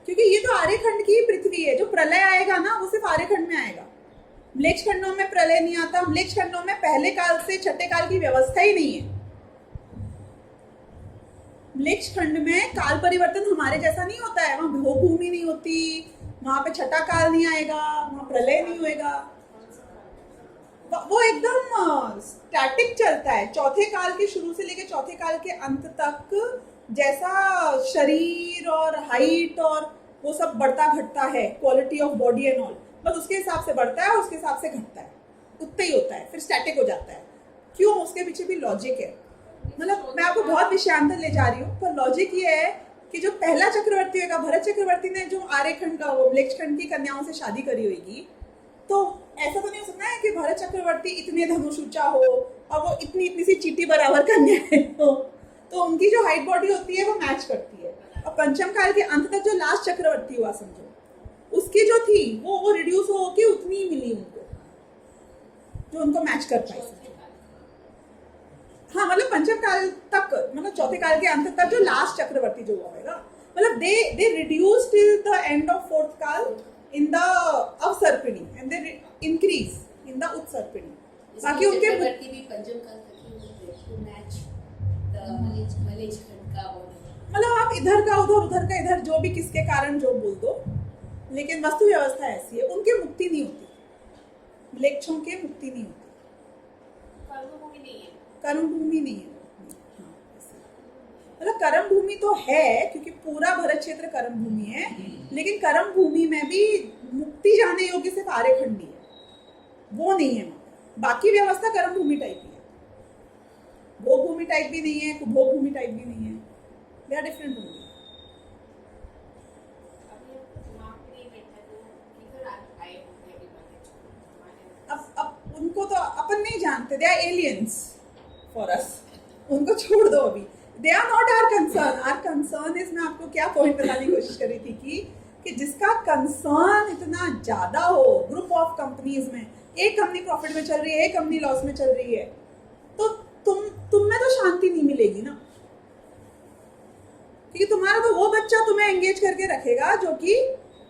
क्योंकि ये तो आर्यखंड की पृथ्वी है। जो प्रलय आएगा ना वो सिर्फ आर्यखंड में आएगा, मलेच्छ खंडों में प्रलय नहीं आता। मलेच्छ खंडों में पहले काल से छठे काल की व्यवस्था ही नहीं है। मलेच्छ खंड में काल परिवर्तन हमारे जैसा नहीं होता है, वहां भूमि नहीं होती, वहां पे छठा काल नहीं आएगा, वहां प्रलय नहीं होएगा, वो एकदम स्टैटिक चलता है। चौथे काल के शुरू से लेके चौथे काल के अंत तक जैसा शरीर और हाइट और वो सब बढ़ता घटता है, quality of body and all, बस उसके हिसाब से बढ़ता है, उसके हिसाब से घटता है, उतना ही होता है, फिर स्टैटिक हो जाता है। क्यों? उसके पीछे भी लॉजिक है। मतलब मैं आपको बहुत विषयांतर ले जा रही हूँ, पर लॉजिक ये है कि जो पहला चक्रवर्ती होगा, भरत चक्रवर्ती ने जो आर्यखंड का वो मलेच्छ खंड की कन्याओं से शादी करी होगी, तो ऐसा तो नहीं हो सकता है कि भरत चक्रवर्ती इतने धनुष ऊंचा हो और वो इतनी इतनी सी चींटी बराबर कन्याएं हो, तो उनकी जो हाइट बॉडी होती है वो मैच करती है। और पंचम काल के अंत तक जो लास्ट चक्रवर्ती हुआ समझो, उसकी जो थी वो रिड्यूस हो के उतनी ही मिली उनको, जो उनको मैच कर पाई। हाँ, मतलब पंचम काल तक, मतलब चौथे काल के अंत तक जो लास्ट चक्रवर्ती जो हुआ होगा, मतलब they reduce till the end of fourth काल in the avasarpini and they increase in the utsarpini. बाकी उनके चक्रवर्ती भी पंचम काल तक ही हुए थे, मैच द मलेच्छ खंड का और मतलब आप इधर का उधर, उधर का इधर, जो भी किसके कारण जो बोल दो, लेकिन वस्तु व्यवस्था ऐसी है, उनके मुक्ति नहीं होती, मलेच्छों के मुक्ति नहीं होती, कर्मभूमि नहीं है, कर्म भूमि नहीं है। हाँ, मतलब कर्म भूमि तो है क्योंकि पूरा भरत क्षेत्र कर्म भूमि है, लेकिन कर्म भूमि में भी मुक्ति जाने योग्य सिर्फ आर्यखंडी है, वो नहीं है। बाकी व्यवस्था कर्म भूमि टाइप ही है, भोग भूमि टाइप भी नहीं है, कुभोग भूमि टाइप भी नहीं है, दे आर डिफरेंट भूमि। अभी दिमाग में नहीं बैठा तो किधर आए होंगे अभी मलेच्छ। अब उनको तो अपन नहीं जानते, they are aliens for us, उनको छोड़ दो अभी, they are not our concern. Our concern is, मैं आपको क्या पॉइंट बताने की कोशिश कर रही थी कि जिसका कंसर्न इतना ज्यादा हो, ग्रुप ऑफ कंपनीज में एक कंपनी प्रॉफिट में चल रही है, एक कंपनी लॉस में चल रही है, तो तुम में तो शांति नहीं मिलेगी ना, क्योंकि तुम्हारा तो वो बच्चा तुम्हें एंगेज करके रखेगा जो कि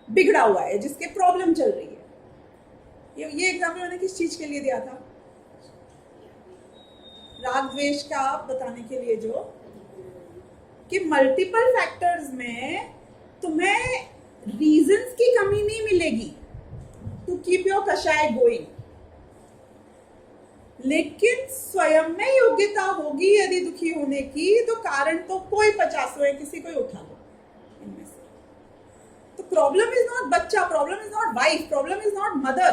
बिगड़ा हुआ है, जिसके प्रॉब्लम चल रही है। ये एग्जाम्पल मैंने किस चीज के लिए दिया था? राग द्वेष का बताने के लिए, जो कि मल्टीपल फैक्टर्स में तुम्हें रीजंस की कमी नहीं मिलेगी टू कीप योर कषाय गोइंग, लेकिन स्वयं में योग्यता होगी यदि दुखी होने की, तो कारण तो कोई 50 है, किसी को ही उठा लो इनमें से। तो प्रॉब्लम इज नॉट बच्चा, problem is not wife, problem is not mother,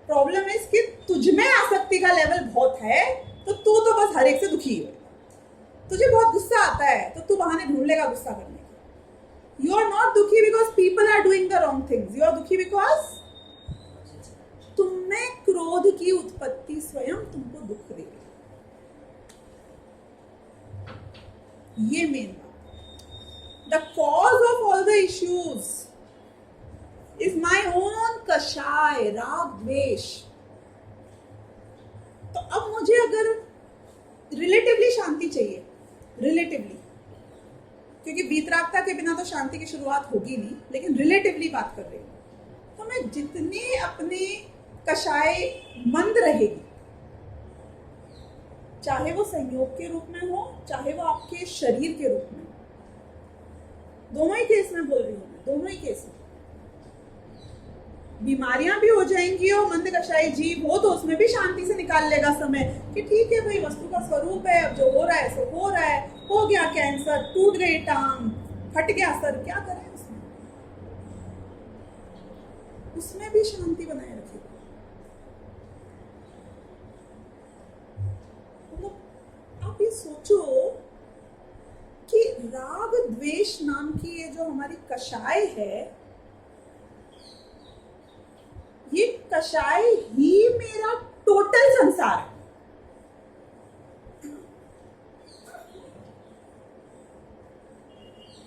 problem is कि तुझमें आसक्ति का लेवल बहुत है, तो तू तो बस हर एक से दुखी है। तुझे बहुत गुस्सा आता है तो तू बहाने ढूंढ लेगा गुस्सा करने के। यू आर नॉट दुखी because people are doing the wrong things, you are दुखी बिकॉज तुमने क्रोध की उत्पत्ति स्वयं तुमको दुख देगी। ये मेन बात, the cause of all the issues is my own कषाय, राग द्वेष। तो अब मुझे अगर रिलेटिवली शांति चाहिए, रिलेटिवली, क्योंकि वीतरागता के बिना तो शांति की शुरुआत होगी नहीं, लेकिन रिलेटिवली बात कर रही हूं, तो मैं जितने अपने कषाय मंद रहेगी, चाहे वो संयोग के रूप में हो, चाहे वो आपके शरीर के रूप में हो, दोनों ही केस में बोल रही हूं मैं, दोनों ही केस में बीमारियां भी हो जाएंगी और मंद कषाय जीव हो तो उसमें भी शांति से निकाल लेगा समय कि ठीक है भाई, वस्तु का स्वरूप है, अब जो हो रहा है सो हो रहा है, हो गया कैंसर, टूट गई टांग, फट गया सर, क्या करें उसमें भी शांति बनाए रखेगा। आप ये सोचो कि राग द्वेष नाम की ये जो हमारी कषाय है, ये कषाय ही मेरा टोटल संसार है।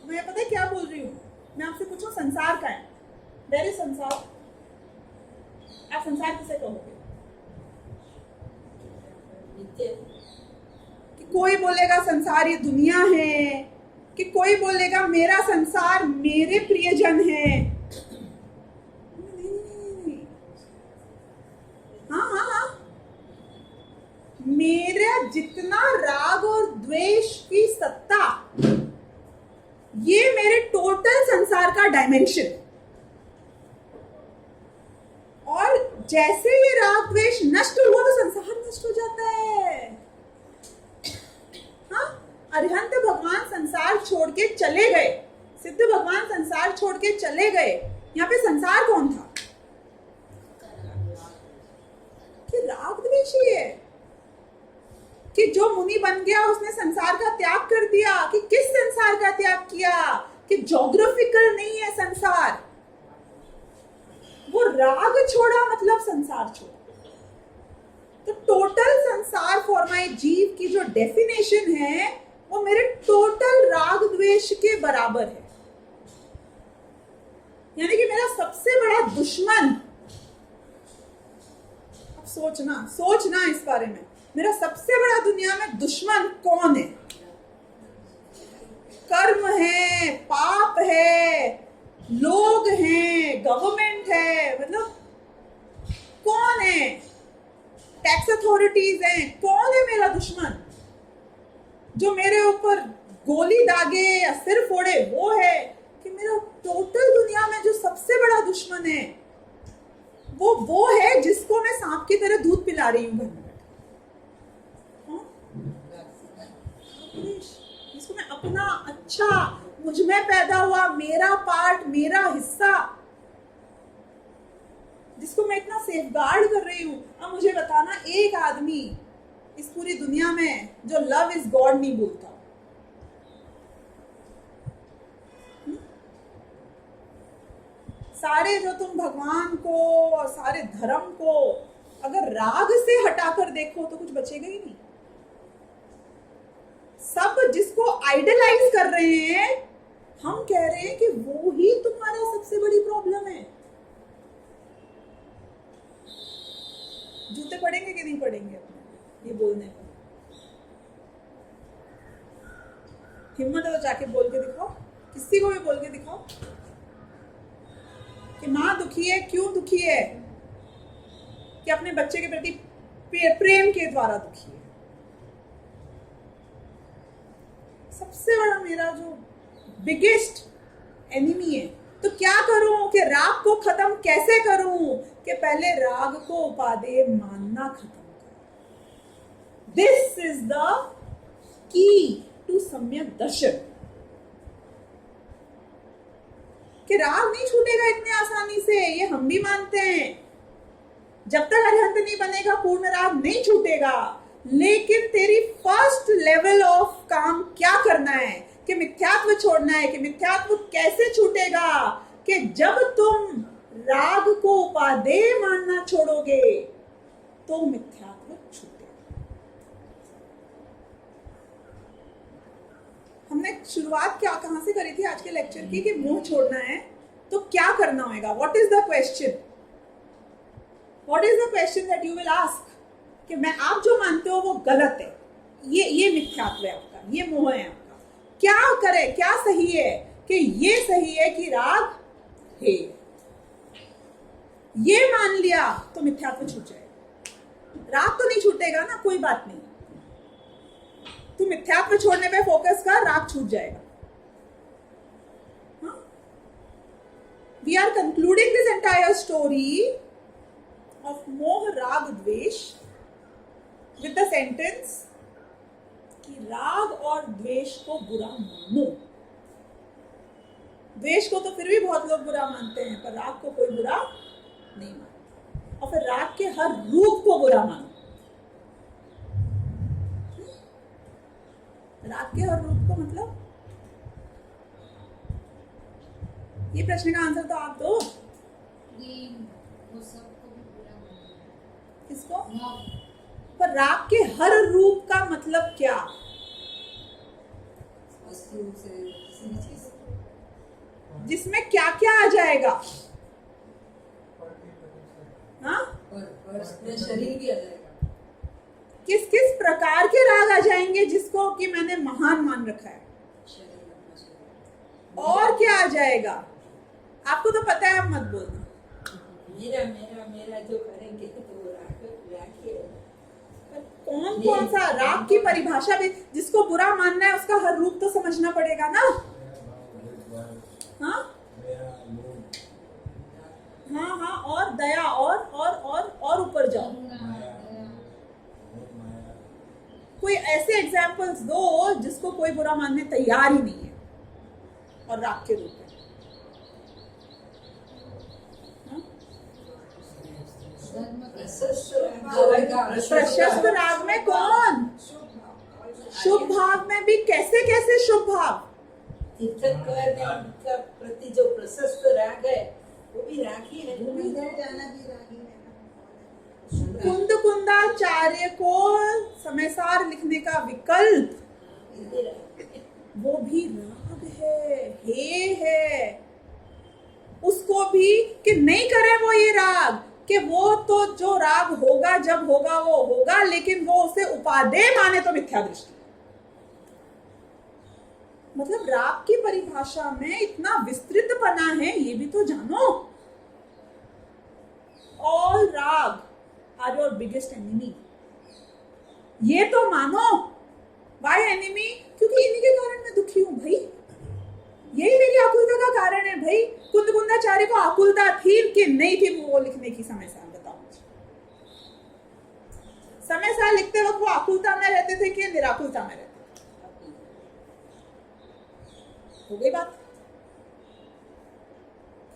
मैं पता है क्या बोल रही हूँ? मैं आपसे पूछूं संसार का है, वेर इज संसार? आप संसार किसे कहोगे? नित्य कि कोई बोलेगा संसार ये दुनिया है, कि कोई बोलेगा मेरा संसार मेरे प्रियजन है। नहीं। हाँ हाँ हाँ, मेरा जितना राग और द्वेष की सत्ता, ये मेरे टोटल संसार का डायमेंशन। और जैसे ये राग द्वेष नष्ट हुआ तो संसार नष्ट हो जाता है। हाँ, अरिहंत भगवान संसार छोड़ के चले गए, सिद्ध भगवान संसार छोड़ के चले गए। यहाँ पे संसार कौन था? कि राग द्वेष ही है। कि जो मुनि बन गया उसने संसार का त्याग कर दिया। कि किस संसार का त्याग किया? कि ज्योग्राफिकल नहीं है संसार, वो राग छोड़ा मतलब संसार छोड़ा। तो टोटल संसार फॉर माय जीव की जो डेफिनेशन है वो मेरे टोटल राग द्वेष के बराबर है। यानी कि मेरा सबसे बड़ा दुश्मन, अब सोचना इस बारे में, मेरा सबसे बड़ा दुनिया में दुश्मन कौन है? कर्म है, पाप है, लोग हैं, गवर्नमेंट है, मतलब कौन है? टैक्स अथॉरिटीज हैं। कौन है मेरा दुश्मन? जो मेरे ऊपर गोली दागे या सिर फोड़े वो है? कि मेरा टोटल दुनिया में जो सबसे बड़ा दुश्मन है वो है जिसको मैं सांप की तरह दूध पिला रही हूं घर में। जिसको मैं अपना अच्छा, मुझ में पैदा हुआ, मेरा पार्ट, मेरा हिस्सा, जिसको मैं इतना सेफगार्ड कर रही हूं। अब मुझे बताना एक आदमी इस पूरी दुनिया में जो लव इज गॉड नहीं बोलता। सारे जो तुम भगवान को और सारे धर्म को अगर राग से हटाकर देखो तो कुछ बचेगा ही नहीं। सब जिसको आइडलाइज कर रहे हैं, हम कह रहे हैं कि वो ही तुम्हारा सबसे बड़ी प्रॉब्लम है। जूते पड़ेंगे कि नहीं पड़ेंगे अपने ये बोलने पर? हिम्मत है तो जाके बोल के दिखाओ, किसी को भी बोल के दिखाओ कि माँ दुखी है। क्यों दुखी है? कि अपने बच्चे के प्रति प्रेम के द्वारा दुखी है। सबसे बड़ा मेरा जो बिगेस्ट एनिमी है। तो क्या करूं? कि राग को खत्म कैसे करूं? कि पहले राग को उपादेय मानना खत्म करो। This is the key to सम्यक दर्शन। कि राग नहीं छूटेगा इतने आसानी से, ये हम भी मानते हैं। जब तक अरिहंत नहीं बनेगा पूर्ण राग नहीं छूटेगा। लेकिन तेरी फर्स्ट लेवल ऑफ काम क्या करना है? कि मिथ्यात्व छोड़ना है। कि मिथ्यात्व कैसे छूटेगा? कि जब तुम राग को उपादेय मानना छोड़ोगे तो मिथ्यात्व छूटेगा। हमने शुरुआत क्या कहां से करी थी आज के लेक्चर की? कि मोह छोड़ना है तो क्या करना होगा? What is the question? What is the question that you will ask? कि मैं आप जो मानते हो वो गलत है, ये मिथ्यात्व है आपका, ये मोह है आपका। क्या करे? क्या सही है? कि ये सही है कि राग है, ये मान लिया तो मिथ्यात्व छूट जाएगा। राग तो नहीं छूटेगा ना, कोई बात नहीं, तू मिथ्यात्व छोड़ने पे फोकस कर, राग छूट जाएगा। We are concluding this entire story of मोह राग द्वेष with the sentence कि राग और द्वेष को बुरा मानो। द्वेष को तो फिर भी बहुत लोग बुरा मानते हैं, पर राग को कोई बुरा नहीं मानता। और फिर राग के हर रूप को बुरा मानो। राग के हर रूप को मतलब, ये प्रश्न का आंसर तो आप दो। ये वो सबको भी बुरा मानना है। किसको? हाँ, पर राग के हर रूप का मतलब क्या? वस्तु से किसी भी चीज से। जिसमें क्या क्या आ जाएगा? हाँ, और उसमें शरीर भी आ जाएगा। किस किस प्रकार के राग आ जाएंगे जिसको कि मैंने महान मान रखा है? शरीर, अपना शरीर। और क्या आ जाएगा? आपको तो पता है, आप मत बोलना। मेरा मेरा मेरा जो करेंगे तो वो राग ही है। पर कौन कौन सा राग की परिभाषा भी, जिसको बुरा मानना है उसका हर रूप तो समझना पड़ेगा ना। हाँ हाँ हाँ, और दया, और ऊपर जाओ। करुणा, दया। कोई ऐसे एग्जाम्पल्स दो जिसको कोई बुरा मानने तैयार ही नहीं है और राग के रूप में। हाँ? धर्म का प्रशस्त राग में कौन? शुभ भाव में भी कैसे कैसे शुभ भाव? तीर्थंकर का प्रति जो प्रशस्त राग है वो भी राग ही है। कुंद कुंदाचार्य को समयसार लिखने का विकल्प ये राग है। वो भी राग है उसको भी कि नहीं करे वो ये राग, कि वो तो जो राग होगा जब होगा वो होगा, लेकिन वो उसे उपादेय माने तो मिथ्या दृष्टि। मतलब राग की परिभाषा में इतना विस्तृत पना है, ये भी तो जानो। ऑल राग आर योर बिगेस्ट एनिमी, ये तो मानो। Why enemy? क्योंकि इन्हीं के कारण मैं दुखी हूं भाई, यही मेरी आकुलता का कारण है भाई। कुंद कुंदाचार्य को आकुलता थी कि नहीं थी वो लिखने की समय साल? बताओ मुझे। समय साल लिखते वक्त वो आकुलता में रहते थे कि निराकुलता में रहते थे? हो गई बात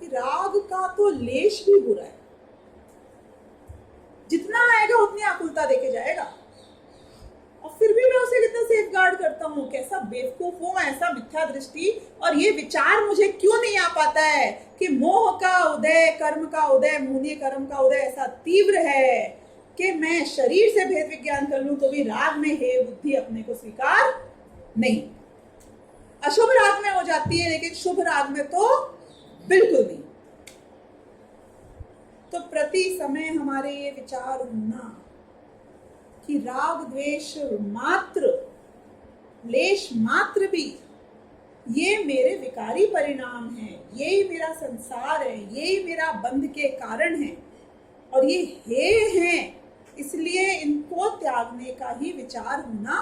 कि राग का तो लेश भी बुरा है, जितना आएगा उतनी आकुलता देके जाएगा। और फिर भी मैं उसे कितना सेफ गार्ड करता हूँ। कैसा बेवकूफ हूँ, ऐसा मिथ्या दृष्टि। और ये विचार मुझे क्यों नहीं आ पाता है कि मोह का उदय, कर्म का उदय, मुनीय कर्म का उदय ऐसा तीव्र है कि मैं शरीर से भेद विज्ञान कर लूं तो भी राग में हे बुद्धि अपने को स्वीकार नहीं। अशुभ राग में हो जाती है लेकिन शुभ राग में तो बिल्कुल नहीं। तो प्रति समय हमारे ये विचार होना कि राग द्वेष मात्र, लेश मात्र भी ये मेरे विकारी परिणाम हैं, यही मेरा संसार है, यही मेरा बंध के कारण है और ये हे हैं, इसलिए इनको त्यागने का ही विचार होना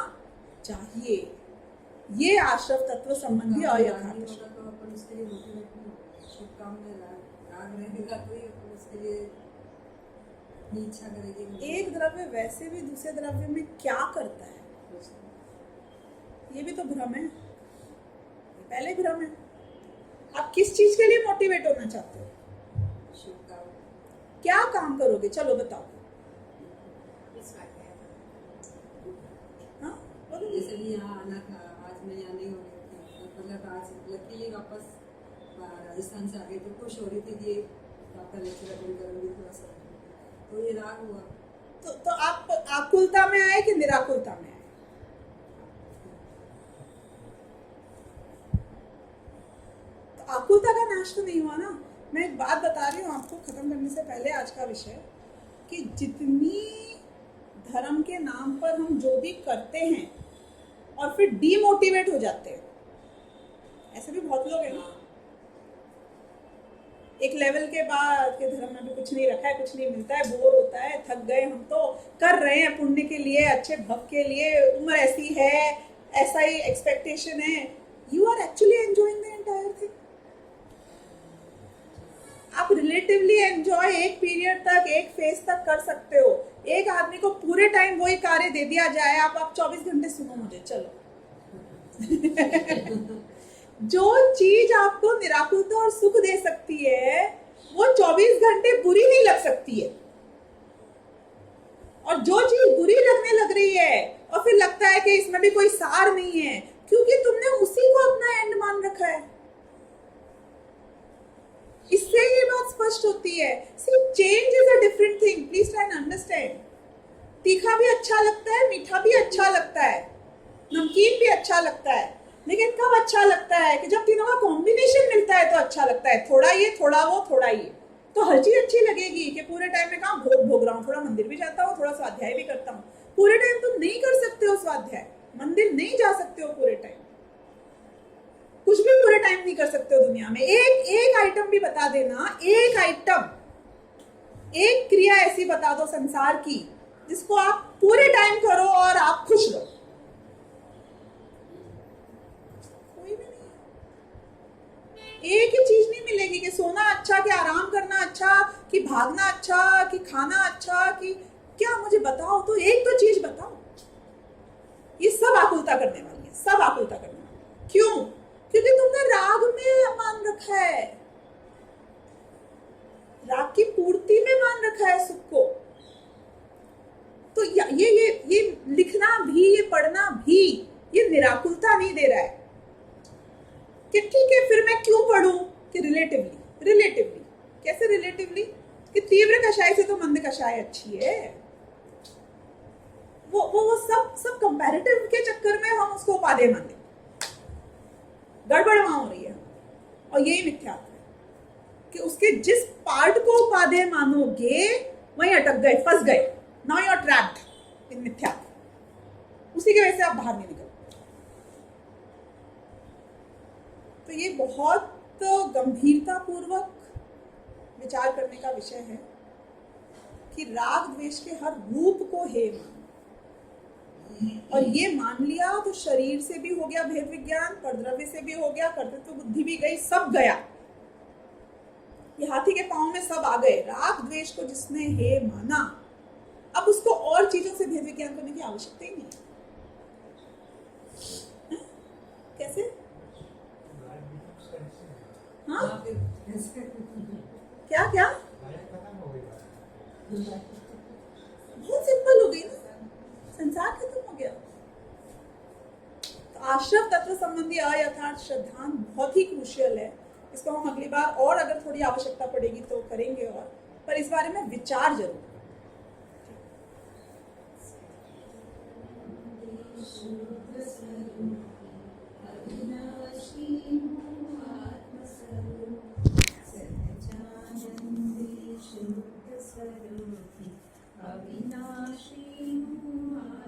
चाहिए। ये आश्रव तत्व संबंधी अयथार्थ। तो अपन उसके लिए मोटिवेट नहीं होंगे। शुभ काम में राग रहेगा तो ही अपन उसके लिए अपनी इच्छा करेगी। एक द्रव्य वैसे भी दूसरे द्रव्य में क्या करता है, ये भी तो भ्रम है, पहले भ्रम है। आप किस चीज के लिए मोटिवेट होना चाहते हो? शुभ काम, क्या काम करोगे? चलो बताओ। हाँ बोलो। जैसे भी यहाँ आना था, आज मैं यहाँ नहीं हो रही थी, मतलब आज लकीली वापस राजस्थान से आ गई तो खुश हो रही थी कि आपका लेक्चर अटेंड करूँगी थोड़ा सा, तो ये राग हुआ। तो आप आकुलता में आए कि निराकुलता में आए? तो आकुलता का नाश तो नहीं हुआ ना। मैं एक बात बता रही हूँ आपको खत्म करने से पहले आज का विषय, कि जितनी धर्म के नाम पर हम जो भी करते हैं और फिर डीमोटिवेट हो जाते हैं, ऐसे भी बहुत लोग हैं ना। एक लेवल के बाद के धर्म में भी कुछ नहीं रखा है, कुछ नहीं मिलता है, बोर होता है, थक गए, हम तो कर रहे हैं पुण्य के लिए, अच्छे भक्त के लिए, उम्र ऐसी है, ऐसा ही एक्सपेक्टेशन है। You are actually enjoying the entire thing. आप रिलेटिवली एंजॉय एक पीरियड तक, एक फेज तक कर सकते हो। एक आदमी को पूरे टाइम वही कार्य दे दिया जाए, आप 24 घंटे सुनो मुझे, चलो। जो चीज आपको निराकुलता और सुख दे सकती है वो 24 घंटे बुरी नहीं लग सकती है। और जो चीज बुरी लगने लग रही है और फिर लगता है कि इसमें भी कोई सार नहीं है, क्योंकि तुमने उसी को अपना एंड मान रखा है। इससे ये बात स्पष्ट होती है। Sea change is a different thing, please try and understand. तीखा भी अच्छा लगता है, मीठा भी अच्छा लगता है, नमकीन भी अच्छा लगता है, लेकिन कब अच्छा लगता है कि जब तीनों का कॉम्बिनेशन मिलता है तो अच्छा लगता है। थोड़ा ये, थोड़ा वो, थोड़ा ये, तो हर चीज अच्छी लगेगी कि पूरे टाइम में कहाँ भोग भोग रहा हूँ, थोड़ा मंदिर भी जाता हूँ, थोड़ा स्वाध्याय भी करता हूँ। पूरे टाइम तुम नहीं कर सकते हो स्वाध्याय, मंदिर नहीं जा सकते हो पूरे टाइम, कुछ भी पूरे टाइम नहीं कर सकते हो दुनिया में। एक आइटम भी बता देना, एक आइटम, एक क्रिया ऐसी बता दो संसार की जिसको आप पूरे टाइम करो और आप खुश रहो। कोई भी नहीं। एक ही चीज नहीं मिलेगी कि सोना अच्छा, कि आराम करना अच्छा, कि भागना अच्छा, कि खाना अच्छा, कि क्या, मुझे बताओ तो, एक तो चीज बताओ। ये सब आकुलता करने वाली है, सब आकुलता करने वाली है। क्यों? क्योंकि तुमने राग में मान रखा है, राग की पूर्ति में मान रखा है सुख को। तो ये लिखना भी, ये पढ़ना भी, ये निराकुलता नहीं दे रहा है कि ठीक है फिर मैं क्यों पढ़ूं, कि रिलेटिवली कैसे रिलेटिवली, कि तीव्र कषाय से तो मंद कषाय अच्छी है। वो सब कंपैरेटिव के चक्कर में हम उसको उपादेय मानते, गड़बड़ वहां हो रही है। और यही मिथ्यात्व है कि उसके जिस पार्ट को उपादेय मानोगे वहीं अटक गए, फंस गए। Now you are trapped in मिथ्यात्व, उसी की वजह से आप बाहर नहीं निकल। तो ये बहुत गंभीरता पूर्वक विचार करने का विषय है कि राग द्वेष के हर रूप को हे मान, और ये मान लिया तो शरीर से भी हो गया भेद विज्ञान, परद्रव्य से भी हो गया, कर्तृत्व बुद्धि भी गई, सब गया। ये हाथी के पांव में सब आ गए। राग द्वेष को जिसने हे माना, अब उसको और चीजों से भेद विज्ञान करने की आवश्यकता ही नहीं है। कैसे? हाँ, क्या बहुत सिंपल हो गई ना, संसार खत्म हो गया। तो आश्रव तत्व संबंधी अयथार्थ श्रद्धान बहुत ही क्रूशियल है। इसको हम अगली बार और अगर थोड़ी आवश्यकता पड़ेगी तो करेंगे, और पर इस बारे में विचार जरूर